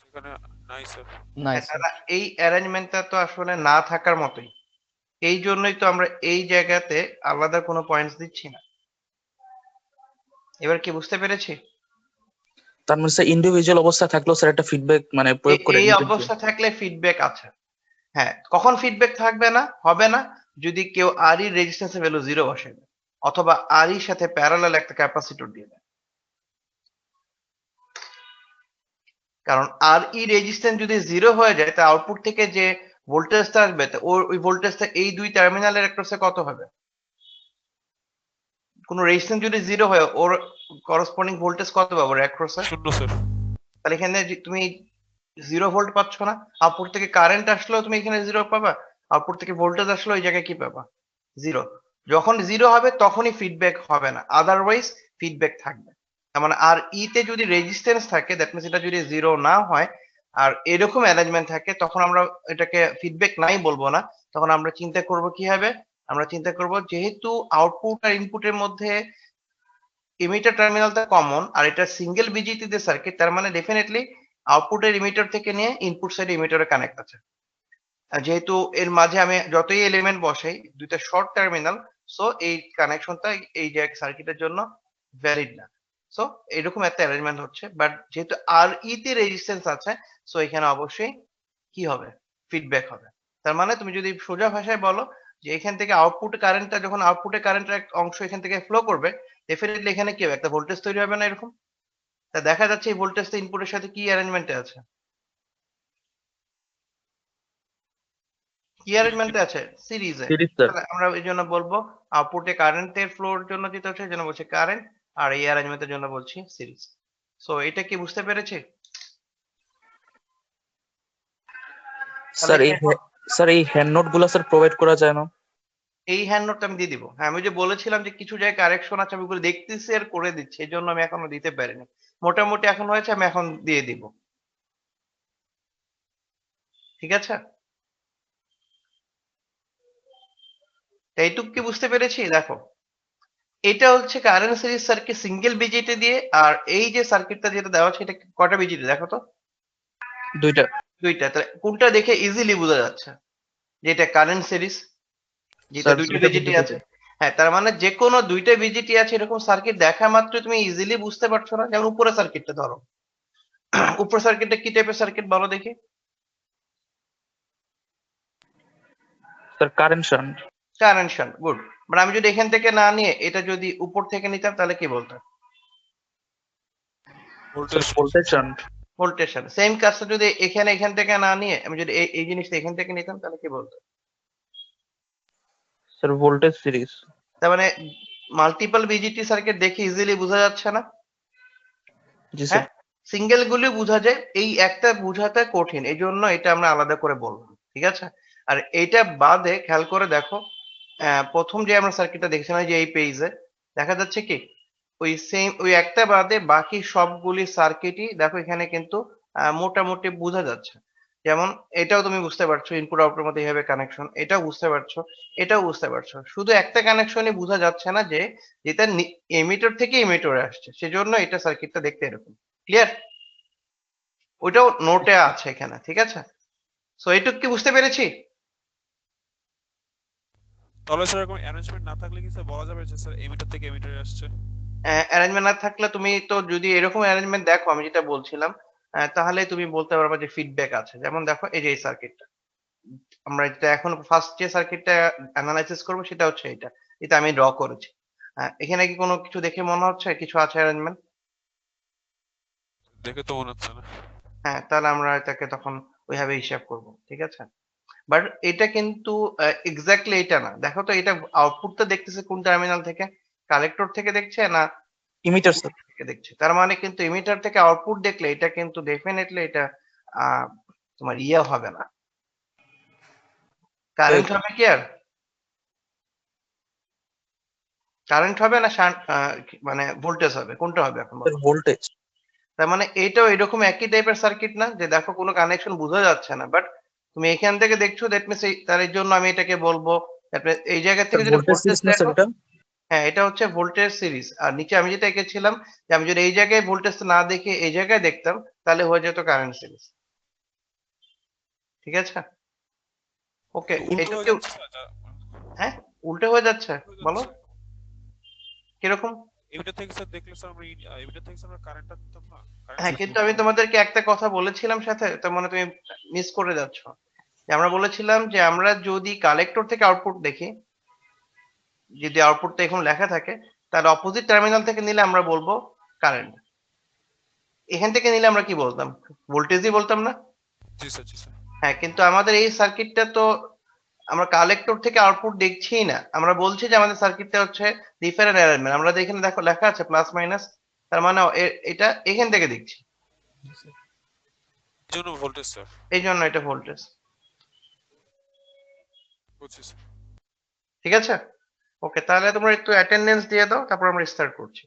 সেখানে নাই স্যার। নাই স্যার। তারা এই অ্যারেঞ্জমেন্টটা তো আসলে না থাকার মতোই। এই জন্যই তো আমরা এই জায়গাতে আলাদা কোনো পয়েন্টস দিচ্ছি না। এবার কি বুঝতে পেরেছি? তার মানে স্যার ইন্ডিভিজুয়াল অবস্থা থাকলেও স্যার একটা ফিডব্যাক মানে প্রয়োগ করে এই নিতেন কি? অবস্থা থাকলে ফিডব্যাক আছে। হ্যাঁ, কখন ফিডব্যাক থাকবে না, হবে না? যদি কেউ আর ই রেজিস্ট্যান্স এর ভ্যালু 0 বসায় দেয়, অথবা আর ইর সাথে প্যারালাল একটা ক্যাপাসিটর দিয়ে দেয়। কারণ আর ই রেজিস্ট্যান্স যদি 0 হয়ে যায়, তা আউটপুট থেকে যে ভোল্টেজটা আসবে, তা ওই ভোল্টেজটা এই দুই টার্মিনালের অ্যাক্রসে কত হবে? কোন রেজিস্ট্যান্স যদি 0 হয়, ওর করসপন্ডিং ভোল্টেজ কত পাবো ওর অ্যাক্রসে? 0 স্যার। তাহলে এখানে তুমি 0 ভোল্ট পাচ্ছ না। আউটপুট থেকে কারেন্ট আসলেও তুমি এখানে 0 পাবা। আউটপুট থেকে ভোল্টেজ আসলেও এই জায়গায় কি পাবা? 0। যখন 0 হবে তখনই ফিডব্যাক হবে না। আদারওয়াইজ ফিডব্যাক থাকবে। তার মানে আর ই তে যদি রেজিস্ট্যান্স থাকে, দ্যাট মিনস এটা যদি 0 না হয় আর এরকম অ্যারেঞ্জমেন্ট থাকে, তখন আমরা এটাকে ফিডব্যাক নাই বলবো না। তখন আমরা চিন্তা করব কি হবে? আমরা চিন্তা করব যেহেতু আউটপুট আর ইনপুটের মধ্যে ইমিটার টার্মিনালটা কমন আর এটা সিঙ্গেল বিজিটি তে সার্কিট, তার মানে ডেফিনেটলি আউটপুটের ইমিটার থেকে নিয়ে ইনপুট সাইডে ইমিটারে কানেক্ট আছে। আর যেহেতু এর মাঝে আমি যতই এলিমেন্ট বসাই, দুইটা শর্ট টার্মিনাল, সো এই কানেকশনটা এই যে সার্কিটের জন্য ভ্যালিড না। সো এরকম একটা অ্যারেঞ্জমেন্ট হচ্ছে, বাট যেহেতু আর ই তে রেজিস্ট্যান্স আছে, সো এখানে অবশ্যই কি হবে? ফিডব্যাক হবে। তার মানে তুমি যদি সোজা ভাষায় বলো যে এখান থেকে আউটপুট কারেন্টটা, যখন আউটপুটে কারেন্টের এক অংশ এখান থেকে ফ্লো করবে, ডেফিনেটলি এখানে কি হবে? একটা ভোল্টেজ তৈরি হবে না এরকম? তা দেখা যাচ্ছে এই ভোল্টেজটা ইনপুটের সাথে কি অ্যারেঞ্জমেন্টে আছে? কি অ্যারেঞ্জমেন্টে আছে? সিরিজে। Series sir. তাহলে আমরা এই জন্য বলবো আউটপুটে কারেন্টের ফ্লোর জন্য যেটা হচ্ছে, এই জন্য বলছি কারেন্ট, আর এই অ্যারেঞ্জমেন্টের জন্য বলছি সিরিজ। সো এটা কি বুঝতে পেরেছি? তাহলে স্যার স্যার এই হ্যান্ড নোট গুলো স্যার প্রোভাইড করা যায় না? এই হ্যান্ড নোটটা আমি দিয়ে দিব। হ্যাঁ, আমি যে বলেছিলাম যে কিছু জায়গায় কারেকশন আছে, আমি ওগুলো দেখতেছি আর করে দিচ্ছি, এই জন্য আমি এখনো দিতে পারিনি। মোটামুটি এখন হয়েছে, আমি এখন দিয়ে দিব। ঠিক আছে? তো এইটুকু কি বুঝতে পেরেছি? দেখো, এটা হচ্ছে কারেন্ট সিরিজ সার্কিট সিঙ্গেল বিজিটি দিয়ে, আর এই যে সার্কিটটা যেটা দেওয়া আছে, এটা কটা বিজিটি দেখো তো? দুইটা। দুইটা। তাহলে কোনটা দেখে ইজিলি বোঝা যাচ্ছে যে এটা কারেন্ট সিরিজ? যেটা স্যার দুইটা দুইটা বিজিটি দুটো আছে। হ্যাঁ, তার মানে যে কোনো দুইটা বিজিটি আছে এরকম সার্কিট দেখা মাত্র তুমি ইজিলি বুঝতে পারছো না? যেমন উপরের সার্কিটটা ধরো। উপরের সার্কিটটা কি টাইপের সার্কিট বলো দেখি? Sir current shunt. Current shunt, good. মানে আমি যদি এখান থেকে না নিয়ে এটা যদি উপর থেকে নিতাম, তাহলে কি বলতাম? Sir voltage. Voltage shunt. Voltage shunt. Same কাজটা যদি এখান থেকে না নিয়ে আমি যদি এই জিনিসটা এখান থেকে নিতাম, তাহলে কি বলতো? Sir voltage series. তার মানে মাল্টিপল বিজিটি সার্কিট দেখে ইজিলি বোঝা যাচ্ছে না? জি স্যার। হ্যাঁ, সিঙ্গেল গুলি বোঝা যায়, এই একটা বোঝাটা কঠিন, এই জন্য এটা আমরা আলাদা করে বললাম। ঠিক আছে? আর এইটা বাদে খেয়াল করে দেখো, প্রথম যে আমরা সার্কিটটা দেখছিলাম, যে এই পেজে দেখা যাচ্ছে কি ওই সেম ওই একটা বাদে বাকি সবগুলি সার্কিটই দেখো এখানে কিন্তু মোটামুটি বোঝা যাচ্ছে। যেমন এটাও তুমি বুঝতে পারছো ইনপুট আউটপুটের মধ্যে এইভাবে কানেকশন, এটাও বুঝতে পারছো, এটাও বুঝতে পারছো। শুধু একটা কানেকশনই বোঝা যাচ্ছে না, যে যেটা এমিটার থেকে এমিটরে আসছে, সেজন্য এটা সার্কিটটা দেখতে এরকম। ক্লিয়ার? ওইটাও নোটে আছে এখানে। ঠিক আছে? সো এইটুকু কি বুঝতে পেরেছি? তাহলে স্যার এরকম অ্যারেঞ্জমেন্ট না থাকলে কি স্যার বলা যাবে যে স্যার এমিটার থেকে এমিটারে আসছে? অ্যারেঞ্জমেন্ট না থাকলে তুমি তো যদি এরকম অ্যারেঞ্জমেন্ট দেখো আমি যেটা বলছিলাম, তাহলে তুমি বলতে পারবা যে ফিডব্যাক আছে। যেমন দেখো এই যে এই সার্কিটটা, আমরা যেটা এখন ফার্স্ট যে সার্কিটটা অ্যানালাইসিস করবো সেটা হচ্ছে এটা, এটা আমি ড্র করেছি। এখানে কি কোনো কিছু দেখে মনে হচ্ছে কিছু আছে অ্যারেঞ্জমেন্ট? দেখে তো মনে হচ্ছে না। হ্যাঁ, তাহলে আমরা এটাকে তখন ওইভাবে হিসাব করব। ঠিক আছে? বাট এটা কিন্তু এক্স্যাক্টলি এটা না। দেখো তো, এটা আউটপুটটা দেখতেছে কোন টার্মিনাল থেকে? কালেক্টর থেকে দেখছে না ইমিটার ইনপুট স্যার। থেকে দেখছে? তার মানে কিন্তু এমিটার থেকে আউটপুট দেখলে এটা কিন্তু ডেফিনেটলি এটা আহ, তোমার ইয়ে হবে না, কারেন্ট হবে কি আর? কারেন্ট হবে না মানে ভোল্টেজ হবে? কোনটা হবে এখন স্যার বলো? ভোল্টেজ। তার মানে এটাও এরকম একই টাইপের সার্কিট না, যে দেখো কোনো কানেকশন বোঝা যাচ্ছে না, বাট তুমি এখান থেকে দেখছো, দ্যাট মিনস তার এই জন্য আমি এটাকে বলবো that means এই জায়গা স্যার থেকে যদি ভোল্টেজ ভোল্টেজ সিরিজ না স্যার দেখো, এটা? হ্যাঁ এটা হচ্ছে ভোল্টেজ সিরিজ। আর নিচে আমি যেটা এঁকেছিলাম, যে আমি যদি এই জায়গায় ভোল্টেজটা না দেখে এই জায়গায় দেখতাম, তাহলে হয়ে যেত কারেন্ট সিরিজ। ঠিক আছে? ওকে, তো উল্টো এটা হয়ে কেউ, যাচ্ছে স্যার হ্যাঁ উল্টো হয়ে যাচ্ছে? হয়ে বলো যাচ্ছে। কিরকম? এবিটা থেকে স্যার দেখলে স্যার আমরা এবিটা থেকে স্যার আমরা কারেন্টটা দিতাম না, কারেন্ট হ্যাঁ, কিন্তু আমি তোমাদেরকে একটা কথা বলেছিলাম সাথে, তার মানে তুমি মিস করে যাচ্ছ। যে আমরা বলেছিলাম যে আমরা যদি কালেক্টর থেকে আউটপুট দেখি, যদি আউটপুটটা এখন লেখা থাকে, তাহলে অপোজিট টার্মিনাল থেকে নিলে আমরা বলবো কারেন্ট। এখান থেকে নিলে আমরা কি বলতাম? ভোল্টেজই বলতাম না? জি স্যার, জি স্যার। হ্যাঁ, কিন্তু আমাদের এই সার্কিটটা তো আমরা কালেক্টর থেকে আউটপুট দেখছিই না, আমরা বলছি যে আমাদের সার্কিটটা হচ্ছে ডিফারেন্ট অ্যারেঞ্জমেন্ট। আমরা এখানে দেখো লেখা আছে প্লাস মাইনাস, তার মানে এটা এখান থেকে দেখছি, এই জন্য ভোল্টেজ স্যার। এই জন্য এটা ভোল্টেজ। বুঝছি স্যার। ঠিক আছে, ওকে, তাহলে তোমরা একটু অ্যাটেন্ডেন্স দিয়ে দাও, তারপর আমরা স্টার্ট করছি।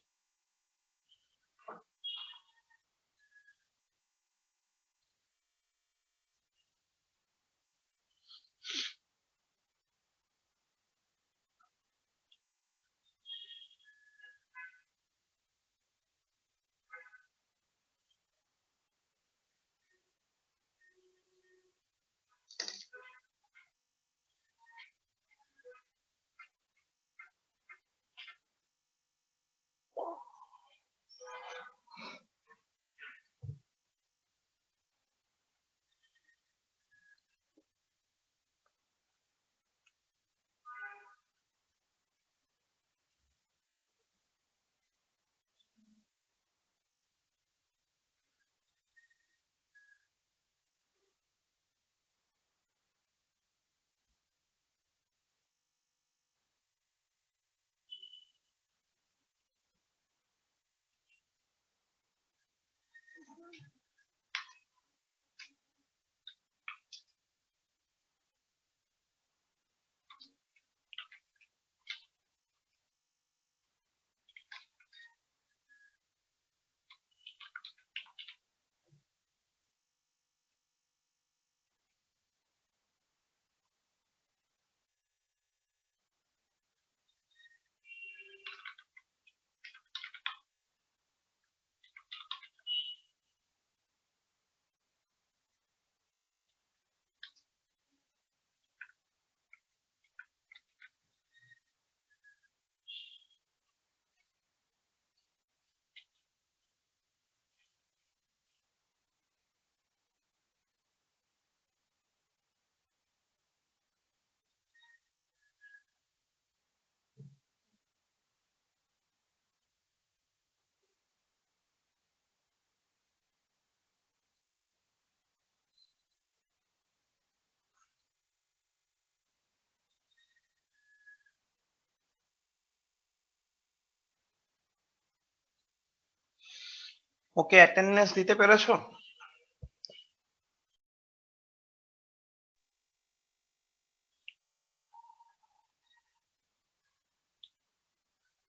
ওকে, অ্যাটেন্ডেন্স দিতে পেরেছো?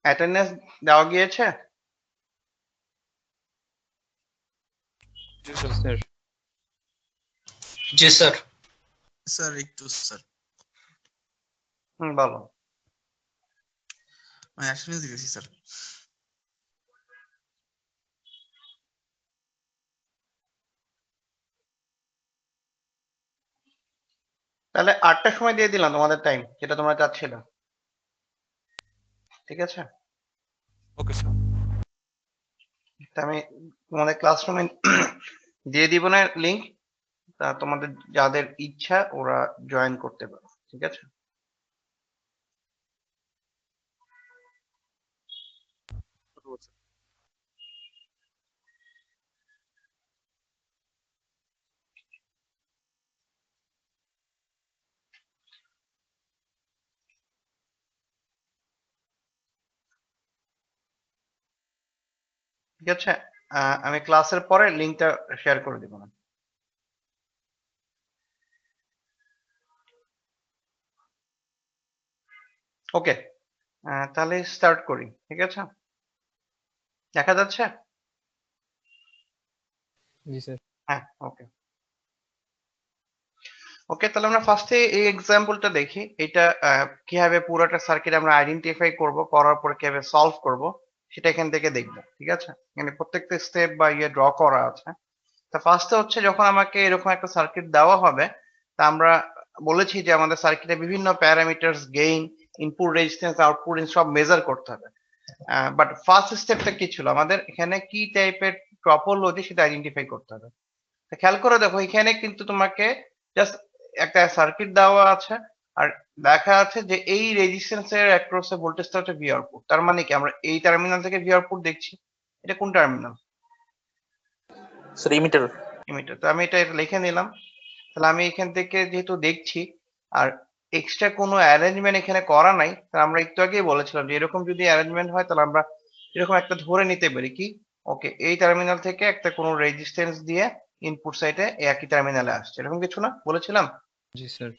অ্যাটেন্ডেন্স দেওয়া গিয়েছে? জি স্যার। স্যার জি স্যার। স্যার একটু স্যার বলো। আমি অ্যাটেন্ডেন্স দিয়েছি স্যার। তাহলে 8টার সময় দিয়ে দিলাম তোমাদের টাইম, যেটা তোমরা চাচ্ছিলে। ঠিক আছে, ওকে স্যার। তা আমি তোমাদের ক্লাসরুমে দিয়ে দিব না লিংক, তা তোমাদের যাদের ইচ্ছা ওরা জয়েন করতে পারো। ঠিক আছে, ধন্যবাদ স্যার। ঠিক আছে, আমি ক্লাসের পরে লিংকটা শেয়ার করে দিব না। ওকে, তাহলে স্টার্ট করি। ঠিক আছে, দেখা যাচ্ছে? জি স্যার। হ্যাঁ, ওকে। ওকে, তাহলে আমরা ফার্স্টে এই এক্সাম্পলটা দেখি। এটা কিভাবে পুরোটা সার্কিট আমরা আইডেন্টিফাই করব, করার পর কিভাবে সলভ করব সেটা এখান থেকে দেখব। ঠিক আছে, এখানে প্রত্যেকটা স্টেপ বা ইয়ে ড্র করা আছে। তা ফার্স্টে হচ্ছে যখন আমাকে এরকম একটা সার্কিট দেওয়া হবে, তা আমরা বলেছি যে আমাদের সার্কিটে বিভিন্ন parameters, gain, input resistance, output সব মেজার করতে হবে। বাট ফার্স্ট স্টেপটা কি ছিল আমাদের এখানে কি টাইপের টপোলজি সেটা আইডেন্টিফাই করতে হবে। তো খেয়াল করে দেখো এখানে কিন্তু তোমাকে জাস্ট একটা সার্কিট দেওয়া আছে আর দেখা আছে যে এই রেজিস্ট্যান্স এর অ্যাক্রস এ ভোল্টেজটা হচ্ছে ভি আউটপুট। তার মানে কি আমরা এই টার্মিনাল থেকে ভি আউটপুট দেখছি, এটা কোন টার্মিনাল? Sir emitter. ইমিটার। তো আমি এটা লিখে নিলাম। তাহলে আমি এখান থেকে যেহেতু দেখছি আর এক্সট্রা কোনো অ্যারেঞ্জমেন্ট এখানে করা নাই, তাহলে আমরা একটু আগেই বলেছিলাম যে এরকম যদি অ্যারেঞ্জমেন্ট হয় তাহলে আমরা এরকম একটা ধরে নিতে পারি কি ওকে এই টার্মিনাল থেকে একটা কোনো রেজিস্ট্যান্স দিয়ে ইনপুট সাইডে একই টার্মিনালে আসছে, এরকম কিছু না বলেছিলাম? জি স্যার।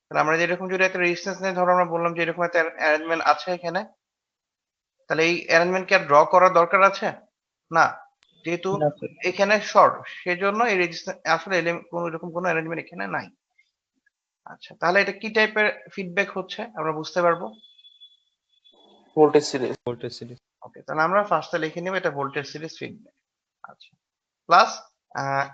তাহলে আমরা যেরকম যদি একটা রেজিস্ট্যান্স নিয়ে ধরো আমরা বললাম যে এরকম একটা অ্যারেঞ্জমেন্ট আছে এখানে, তাহলে এই অ্যারেঞ্জমেন্ট কি আর ড্র করার দরকার আছে? না, যেহেতু না স্যার। এখানে শর্ট সেজন্য এই রেজিস্ট্যান্স আসলে কোনো এরকম কোনো অ্যারেঞ্জমেন্ট এখানে নাই। আচ্ছা, তাহলে এটা কি টাইপের ফিডব্যাক হচ্ছে আমরা বুঝতে পারবো? Voltage series. Voltage series. Okay, তাহলে আমরা ফার্স্টে লিখে নেব এটা ভোল্টেজ সিরিজ ফিডব্যাক। আচ্ছা, প্লাস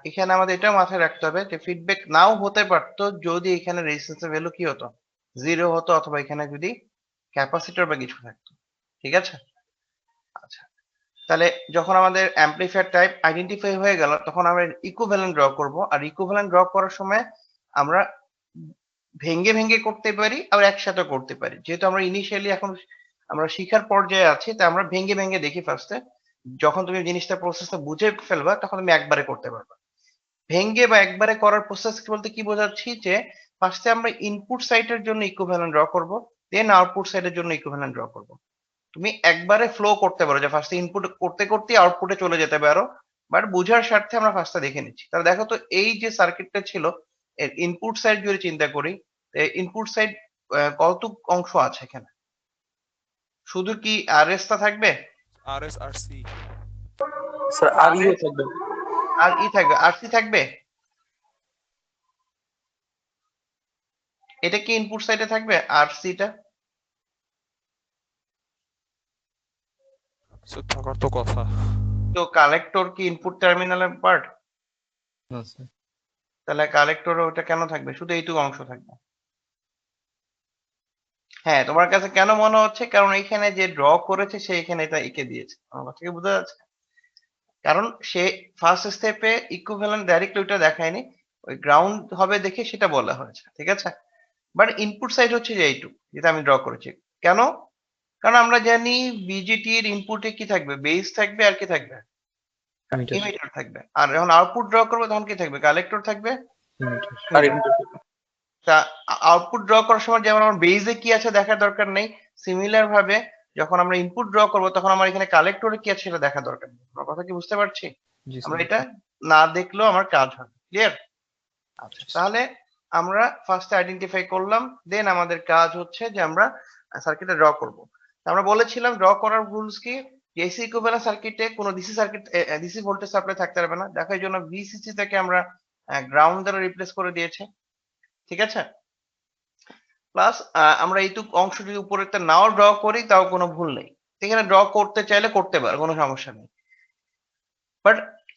এখানে আমাদের এটাও মাথায় রাখতে হবে যে ফিডব্যাক নাও হতে পারতো যদি এখানে রেজিস্ট্যান্সের ভ্যালু কি হতো, জিরো হতো, অথবা এখানে যদি ক্যাপাসিটর বা কিছু থাকতো। ঠিক আছে? আচ্ছা, তাহলে যখন আমাদের অ্যাম্পলিফায়ার টাইপ আইডেন্টিফাই হয়ে গেল তখন আমরা ইকুইভ্যালেন্ট ড্র করব। আর ইকুইভ্যালেন্ট ড্র করার সময় আমরা ভেঙ্গে ভেঙ্গে করতে পারি আর একসাথে করতে পারি। যেহেতু আমরা ইনিশিয়ালি এখন আমরা শিখার পর্যায়ে আছি তাই আমরা ভেঙ্গে ভেঙ্গে দেখি ফার্স্টে। যখন তুমি জিনিসটা প্রসেসটা বুঝে ফেলবা তখন তুমি একবারে করতে পারবা। ভেঙ্গে বা একবারে করার প্রসেস বলতে কি বোঝাচ্ছি যে ফার্স্টে আমরা ইনপুট সাইডের জন্য ইকুইভ্যালেন্ট ড্র করব, দেন আউটপুট সাইডের জন্য ইকুইভ্যালেন্ট ড্র করব। তুমি একবারে ফ্লো করতে পারো যে ফার্স্টে ইনপুট করতে করতে আউটপুটে চলে যেতে পারো, বাট বুঝার স্বার্থে আমরা ফার্স্টে দেখে নিচ্ছি। তাহলে দেখো তো এই যে সার্কিটটা ছিল এর ইনপুট সাইড যদি চিন্তা করি, ইনপুট সাইড কতটুক অংশ আছে এখানে? শুধু কি আরএস টা থাকবে? আরএস আর সি। স্যার আর ইও থাকবে। আর ই থাকবে, আর সি থাকবে? এটা কি ইনপুট সাইডে থাকবে আর সি টা? স্যার থাকার তো কথা। তো কালেক্টর কি ইনপুট টার্মিনালের পার্ট? না স্যার। তাহলে কালেক্টর ওটা কেন থাকবে? শুধু এইটুকু অংশ থাকবে। হ্যাঁ, তোমার কাছে কেন মনে হচ্ছে? কারণ এখানে যে ড্র করেছে সে এখানে এটা এঁকে দিয়েছে। আমার কথা কি বোঝা যাচ্ছে? কারণ সে ফার্স্ট স্টেপে ইকুইভ্যালেন্ট ডাইরেক্টলি ওটা দেখায়নি, ওই গ্রাউন্ড হবে দেখে সেটা বলা হয়েছে। ঠিক আছে? বাট ইনপুট সাইড হচ্ছে যে এইটুকু যেটা আমি ড্র করেছি। কেন? কারণ আমরা জানি বিজেটি এর ইনপুটে কি থাকবে? বেস থাকবে আর কি থাকবে? ইমিটার। ইমিটার থাকবে। আর যখন আউটপুট ড্র করবো তখন কি থাকবে? কালেক্টর থাকবে। ইমিটার। আর ইমিটার থাকবে। তা আউটপুট ড্র করার সময় যেমন আমার বেজে কি আছে দেখার দরকার নেই, সিমিলার ভাবে যখন আমরা ইনপুট ড্র করব তখন আমার এখানে কালেক্টরে কি আছে সেটা দেখার দরকার নেই। আমার কথা কি বুঝতে পারছি? জি আমরা স্যার। এটা না দেখলেও আমার কাজ হবে। ক্লিয়ার? আচ্ছা, তাহলে আমরা ফার্স্ট আইডেন্টিফাই করলাম, দেন আমাদের কাজ হচ্ছে যে আমরা সার্কিটে ড্র করব। আমরা বলেছিলাম ড্র করার রুলস কি, এসি ইকুইভ্যালেন্ট সার্কিটে কোনো DC circuit DC voltage supply থাকতে পারবে না। দেখো এই জন্য ভিসিসি থেকে আমরা গ্রাউন্ড দ্বারা রিপ্লেস করে দিয়েছি। ঠিক আছে? প্লাস আমরা এইটুকু অংশ যদি উপরেরটা নাও ড্র করি তাও কোনো ভুল নেই। এখানে ড্র করতে চাইলে করতে পারো, কোনো সমস্যা নেই। বাট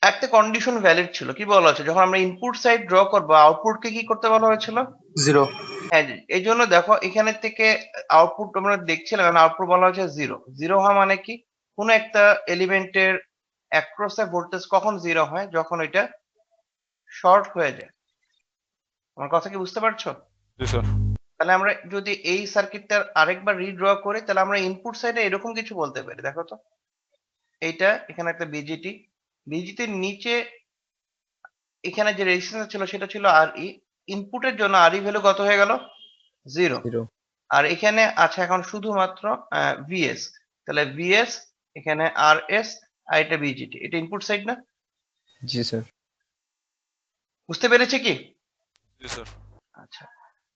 একটা কন্ডিশন ভ্যালিড ছিল, কি বলা হচ্ছে যখন আমরা ইনপুট সাইড ড্র করবো আউটপুটকে কি করতে বলা হয়েছিল? জিরো। হ্যাঁ, এই জন্য দেখো এখানে থেকে আউটপুট আমরা দেখছিলাম, আউটপুট বলা হয়েছে জিরো। জিরো হওয়া মানে কি, কোন একটা এলিমেন্টের অ্যাক্রস এ ভোল্টেজ কখন জিরো হয়? যখন এটা শর্ট হয়ে যায়। আমার কথা কি বুঝতে পারছো? জি স্যার। তাহলে আমরা যদি এই সার্কিটটার আরেকবার রিড্র করি তাহলে আমরা ইনপুট সাইডে এরকম কিছু বলতে পারি। দেখো তো এইটা এখানে একটা বিজিটি, বিজিটির নিচে এখানে যে রেজিস্ট্যান্স ছিল সেটা ছিল আর ই, ইনপুটের জন্য আর ই ভ্যালু কত হয়ে গেল? জিরো। জিরো। আর এখানে আছে এখন শুধুমাত্র ভিএস, তাহলে ভিএস এখানে আর এস আর এটা বিজিটি, এটা ইনপুট সাইড না? জি স্যার। বুঝতে পেরেছি কি? জি স্যার। আচ্ছা,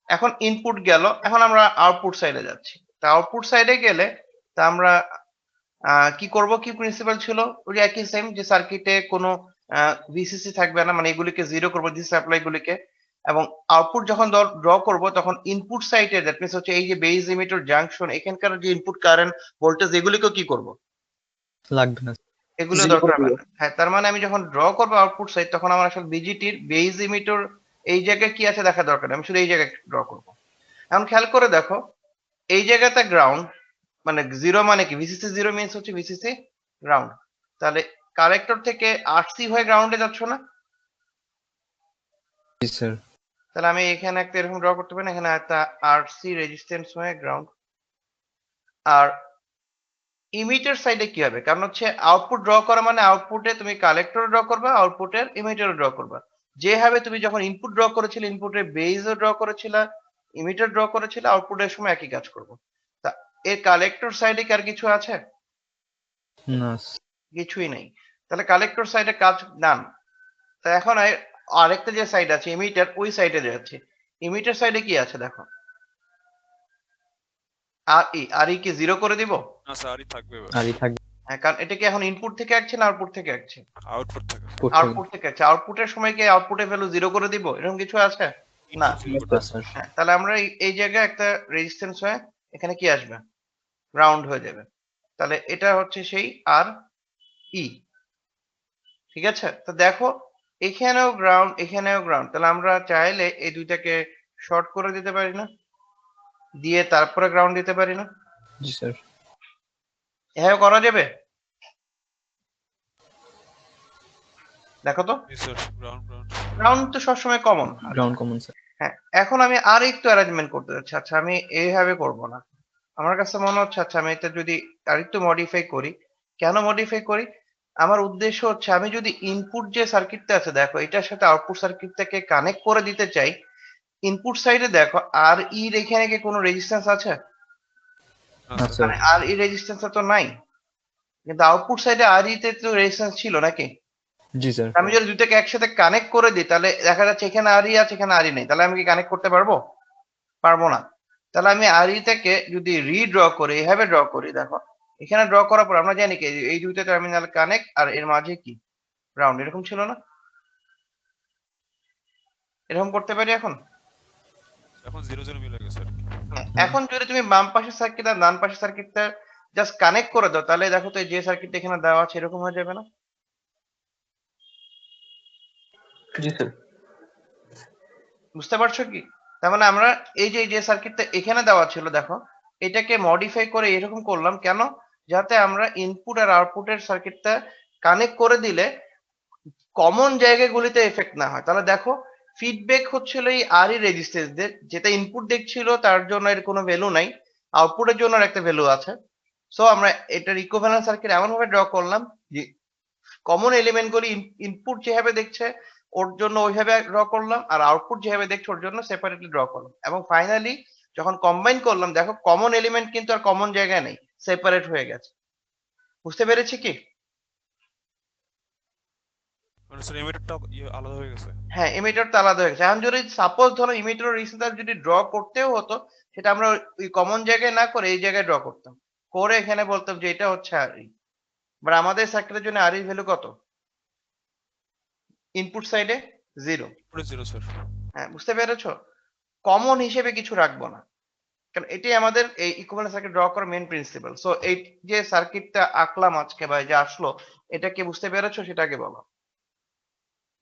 এখন ইনপুট গেল, এখন আমরা আউটপুট সাইডে যাচ্ছি। তা আউটপুট সাইডে গেলে তা আমরা কি করব? কি প্রিন্সিপাল ছিল? ওই একই সেম, যে সার্কিটে কোনো ভিসিসি থাকবে না, মানে এগুলিকে জিরো করবো ডিসি সাপ্লাই গুলিকে, এবং আউটপুট যখন ড্র করব তখন ইনপুট সাইডে দ্যাট মিন্স হচ্ছে এই যে বেস ইমিটার জাংশন এখানকার যে ইনপুট কারেন্ট ভোল্টেজ এগুলিকেও কি করব? লাগবে না। এগুলো Zero দরকার করে হবে দিও। না। হ্যাঁ, তার মানে আমি যখন ড্র করবো আউটপুট সাইড তখন আমার আসলে বিজিটির বেস ইমিটার এই জায়গায় কি আছে দেখা দরকার নেই, আমি শুধু এই জায়গায় ড্র করবো। এখন খেয়াল করে দেখো এই জায়গাতে গ্রাউন্ড, মানে জিরো মানে কি ভিসিসি জিরো মিন্স হচ্ছে ভিসিসি গ্রাউন্ড। তাহলে কালেক্টর থেকে আরসি হয়ে গ্রাউন্ডে যাচ্ছ না? জি স্যার। তাহলে আমি এখানে একটা এরকম ড্র করতে পারি না, এখানে একটা আরসি রেজিস্ট্যান্স হয়ে গ্রাউন্ড। আর ইমিটার সাইডে কি হবে? কারণ হচ্ছে আউটপুট ড্র করা মানে আউটপুটে তুমি কালেক্টর ড্র করবা, আউটপুটের ইমিটার ড্র করবা। যেভাবে তুমি যখন ইনপুট ড্র করেছিলে ইনপুটের বেজও ড্র করেছিলে, ইমিটার ড্র করেছিলে, আউটপুটের সময় একই কাজ করবো। তা এর কালেক্টর সাইডে কি আর কিছু আছে? না কিছুই নেই। তাহলে কালেক্টর সাইডে কাজ ডান। তা এখন আরেকটা যে সাইড আছে ইমিটার, ওই সাইডে যাচ্ছে। ইমিটার সাইডে কি আছে দেখো, আর ই কি জিরো করে দিব? না স্যার আরই থাকবে এবার আরই থাকবে হ্যাঁ, কারণ এটা কি এখন ইনপুট থেকে আসছে না আউটপুট থেকে আসছে? আউটপুট থেকে আউটপুট থেকে। আউটপুট থেকে আসছে। আউটপুটের সময় কি আউটপুটের ভ্যালু জিরো করে দিব, এরকম কিছু আছে? না। ইনপুট না স্যার। হ্যাঁ, তাহলে আমরা এই জায়গায় একটা রেজিস্ট্যান্স হয়ে এখানে কি আসবে, গ্রাউন্ড হয়ে যাবে। তাহলে এটা হচ্ছে সেই আর ই। ঠিক আছে, তো দেখো এখানেও গ্রাউন্ড এখানেও গ্রাউন্ড, তাহলে আমরা চাইলে এই দুইটাকে শর্ট করে দিতে পারি না, দিয়ে তারপরে গ্রাউন্ড দিতে পারি না? জি স্যার। এভাবে করা যাবে? দেখো তো, স্যার গ্রাউন্ড গ্রাউন্ড গ্রাউন্ড তো সবসময় কমন। Ground common sir. হ্যাঁ, এখন আমি আর একটু অ্যারেঞ্জমেন্ট করতে যাচ্ছি। আচ্ছা, আমি এইভাবে করব না, আমার কাছে মনে হচ্ছে আচ্ছা আমি এটা যদি আরেকটু মডিফাই করি। কেন মডিফাই করি? আমার উদ্দেশ্য হচ্ছে আমি যদি ইনপুট যে সার্কিটটা আছে দেখো এটার সাথে আউটপুট সার্কিটটাকে কানেক্ট করে দিতে চাই, ইনপুট সাইডে দেখো আর ই এখানে কি কোনো রেজিস্ট্যান্স আছে? না না স্যার স্যার। মানে আর ই রেজিস্ট্যান্স তো নাই, কিন্তু আউটপুট সাইডে আর ই তে তো রেজিস্ট্যান্স ছিল নাকি? জি স্যার। আমি যদি দুইটাকে একসাথে কানেক্ট করে দিই তাহলে দেখা যাচ্ছে এখানে আর ই আছে এখানে আর ই নেই, তাহলে আমি কি কানেক্ট করতে পারবো? পারবো না। তাহলে আমি আর ই থেকে যদি রিড্র করি, এভাবে ড্র করি, দেখো এখানে ড্র করার পর আমরা জানি কি এই দুইটা টার্মিনাল কানেক্ট আর এর মাঝে কি গ্রাউন্ড, এরকম ছিল না? এরকম করতে পারি এখন? এখন 0 0 মিলে গেছে আর কি এখন যদি তুমি বাম পাশের সার্কিট আর ডান পাশের সার্কিটটা জাস্ট কানেক্ট করে দাও তাহলে দেখো তো এই যে সার্কিটটা এখানে দেওয়া আছে এরকম হয়ে যাবে না? জি স্যার। বুঝতে পারছো কি? তার মানে আমরা এই যে সার্কিটটা এখানে দেওয়া ছিল দেখো, এটাকে মডিফাই করে এরকম করলাম কেন? যাতে আমরা ইনপুট আর আউটপুটের সার্কিটটা কানেক্ট করে দিলে কমন জায়গাগুলিতে এফেক্ট না হয়। তাহলে দেখো ফিডব্যাক হচ্ছিল এই আর ই রেজিস্ট্যান্সদের, যেটা ইনপুট দেখছিল তার জন্য এর কোনো ভ্যালু নাই, আউটপুটের জন্য একটা ভ্যালু আছে। সো আমরা এটার ইকুইভ্যালেন্ট সার্কিট এমন ভাবে ড্র করলাম যে কমন এলিমেন্ট গুলি ইনপুট যেভাবে দেখছে ওর জন্য ওইভাবে ড্র করলাম, আর আউটপুট যেভাবে দেখছে ওর জন্য সেপারেটলি ড্র করলাম, এবং ফাইনালি যখন কম্বাইন করলাম দেখো কমন এলিমেন্ট কিন্তু আর কমন জায়গায় নেই, সেপারেট হয়ে গেছে। বুঝতে পেরেছি কি? মানে স্যার এমিটারটা আলাদা হয়ে গেছে হ্যাঁ, ইমিটার তো আলাদা হয়ে গেছে। এখন যদি সাপোজ ধরো ইমিটার রেজিস্ট্যান্স যদি ড্র করতেও হতো, সেটা আমরা ওই কমন জায়গায় না করে এই জায়গায় ড্র করতাম, করে এখানে বলতাম যে এটা হচ্ছে আর ই। বাট আমাদের সার্কিটের জন্য আর ই ভ্যালু কত? ইনপুট সাইডে 0। পুরো 0 স্যার হ্যাঁ, বুঝতে পেরেছো? কমন হিসেবে কিছু রাখবো না, কারণ এটাই আমাদের এই ইকুইভ্যালেন্ট সার্কিট ড্র করার মেইন প্রিন্সিপাল। সো এই যে সার্কিটটা আঁকলাম আজকে বা এই যে আসলো, এটা কি বুঝতে পেরেছো সেটাকে বলো।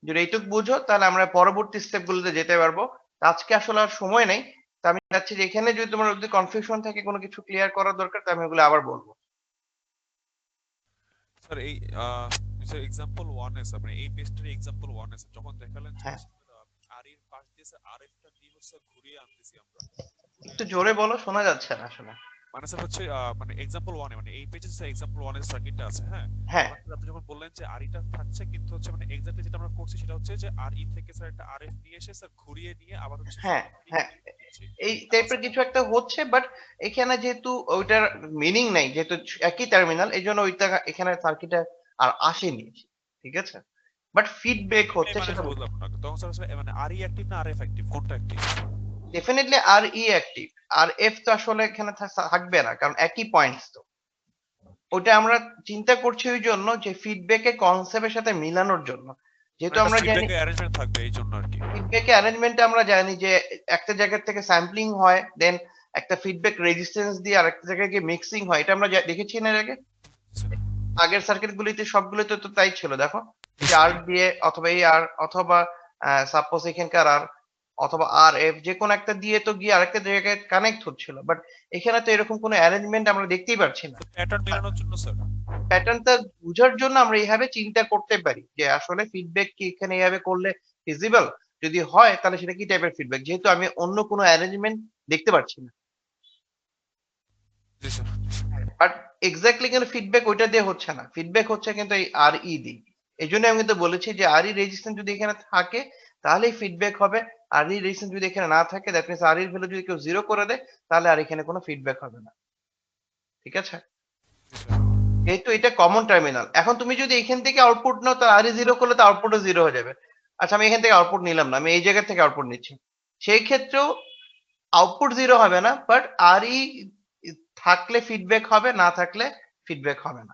যদি এইটুকু বুঝো তাহলে আমরা পরবর্তী স্টেপ গুলোতে যেতে পারবো। তা আজকে আসলে আর সময় নেই, তা আমি চাচ্ছি যে এখানে যদি তোমার যদি কনফিউশন থাকে কোনো কিছু ক্লিয়ার করার দরকার তো আমি ওগুলো আবার বলবো। স্যার এই স্যার एग्जांपल 1 এ স্যার মানে এই পেজটার एग्जांपल 1 এ স্যার যখন দেখালেন যে হ্যাঁ, আর এর পাশ দিয়ে স্যার আরএফটা দিয়ে হচ্ছে ঘুরিয়ে আনতেছি আমরা একটু জোরে বলো, শোনা যাচ্ছে না আসলে। মানে স্যার হচ্ছে মানে एग्जांपल 1 এ মানে এই পেজে স্যার एग्जांपल 1 এর সার্কিটটা আছে হ্যাঁ হ্যাঁ, আপনি যখন বললেন যে আরইটা থাকছে কিন্তু হচ্ছে মানে এক্স্যাক্টলি যেটা আমরা করছি সেটা হচ্ছে যে আরই থেকে স্যার একটা আরএফ নিয়ে এসে স্যার ঘুরিয়ে নিয়ে আবার হচ্ছে হ্যাঁ, হ্যাঁ, দিচ্ছি এই টাইপের কিছু একটা হচ্ছে, বাট এখানে যেহেতু ওইটার মিনিং নাই, যেহেতু একই টার্মিনাল, এই জন্য ওইটা এখানে সার্কিটে আর আসেনি। ঠিক আছে, বাট ফিডব্যাক হচ্ছে মানে সেটা বুঝলাম না তখন স্যার আসলে মানে আরই অ্যাক্টিভ না আরএফ অ্যাক্টিভ কোনটা অ্যাক্টিভ ডেফিনেটলি আর ই অ্যাক্টিভ, আর এফ তো আসলে এখানে থাকবে না কারণ একই পয়েন্টস তো। ওটা আমরা চিন্তা করছি ওই জন্য যে ফিডব্যাকে কনসেপ্টের সাথে মিলানোর জন্য, যেহেতু আমরা জানি ফিডব্যাকে অ্যারেঞ্জমেন্ট থাকবে এই জন্য আর কি ফিডব্যাকে অ্যারেঞ্জমেন্টে আমরা জানি যে একটা জায়গা থেকে স্যাম্পলিং হয়, দেন একটা ফিডব্যাক রেজিস্ট্যান্স দিয়ে আরেকটা জায়গায় গিয়ে মিক্সিং হয়, এটা আমরা দেখেছি না এর আগে আগের সার্কিট গুলিতে, সবগুলোতে তো তাই ছিল। দেখো যে আর দিয়ে অথবা এই আর অথবা সাপোজ এখানকার আর অথবা আর এফ যে কোনো একটা দিয়ে তো গিয়ে আরেকটা জায়গায় কানেক্ট হচ্ছিল, বাট এখানে তো এরকম কোনো অ্যারেঞ্জমেন্ট আমরা দেখতেই পাচ্ছি না। প্যাটার্ন মেলানোর জন্য স্যার। প্যাটার্নটা বোঝার জন্য আমরা এইভাবে চিন্তা করতে পারি যে আসলে ফিডব্যাক কি এখানে এইভাবে করলে ফিজিবল, যদি হয় তাহলে সেটা কি টাইপের ফিডব্যাক, যেহেতু আমি অন্য কোনো অ্যারেঞ্জমেন্ট দেখতে পাচ্ছি না। জি স্যার। বাট এক্স্যাক্টলি কিন্তু ফিডব্যাক ওইটা দিয়ে হচ্ছে না, ফিডব্যাক হচ্ছে কিন্তু এই আর ই দিয়ে। এই জন্য আমি কিন্তু বলেছি যে আর ই রেজিস্ট্যান্স যদি এখানে থাকে তাহলেই ফিডব্যাক হবে, আর ই রেজিস্ট্যান্স যদি এখানে না থাকে দ্যাট মিনস আর এর ভ্যালু যদি কেউ 0 করে দেয় তাহলে আর এখানে কোনো ফিডব্যাক হবে না। ঠিক আছে, জি স্যার। যেহেতু এটা কমন টার্মিনাল। এখন তুমি যদি এখান থেকে আউটপুট নাও তো আর ই 0 করলে তো আউটপুটও 0 হয়ে যাবে। আচ্ছা আমি এখান থেকে আউটপুট নিলাম না, আমি এই জায়গা থেকে আউটপুট নিচ্ছি, সেই ক্ষেত্রেও আউটপুট 0 হবে না, বাট আর ই থাকলে ফিডব্যাক হবে, না থাকলে ফিডব্যাক হবে না।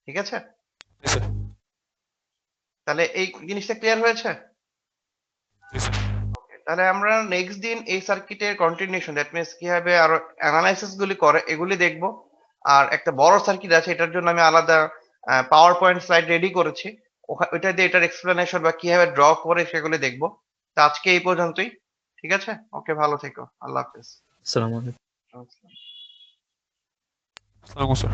ঠিক আছে, জি স্যার। তাহলে এই জিনিসটা ক্লিয়ার হয়েছে? জি স্যার। তাহলে আমরা নেক্সট দিন এই সার্কিটের কন্টিনিউশন, দ্যাট মিনস কিভাবে আরো অ্যানালাইসিস গুলি করে এগুলি দেখব। আর একটা বড় সার্কিট আছে, এটার জন্য আমি আলাদা পাওয়ার পয়েন্ট স্লাইড রেডি করেছি, ওইটা দিয়ে এটার এক্সপ্লেনেশন বা কিভাবে ড্র করে সেগুলি দেখব। তো আজকে এই পর্যন্তই, ঠিক আছে? ওকে, ভালো থেকো, আল্লাহ হাফেজ। আসসালামু আলাইকুম। আসসালামু আলাইকুম স্যার।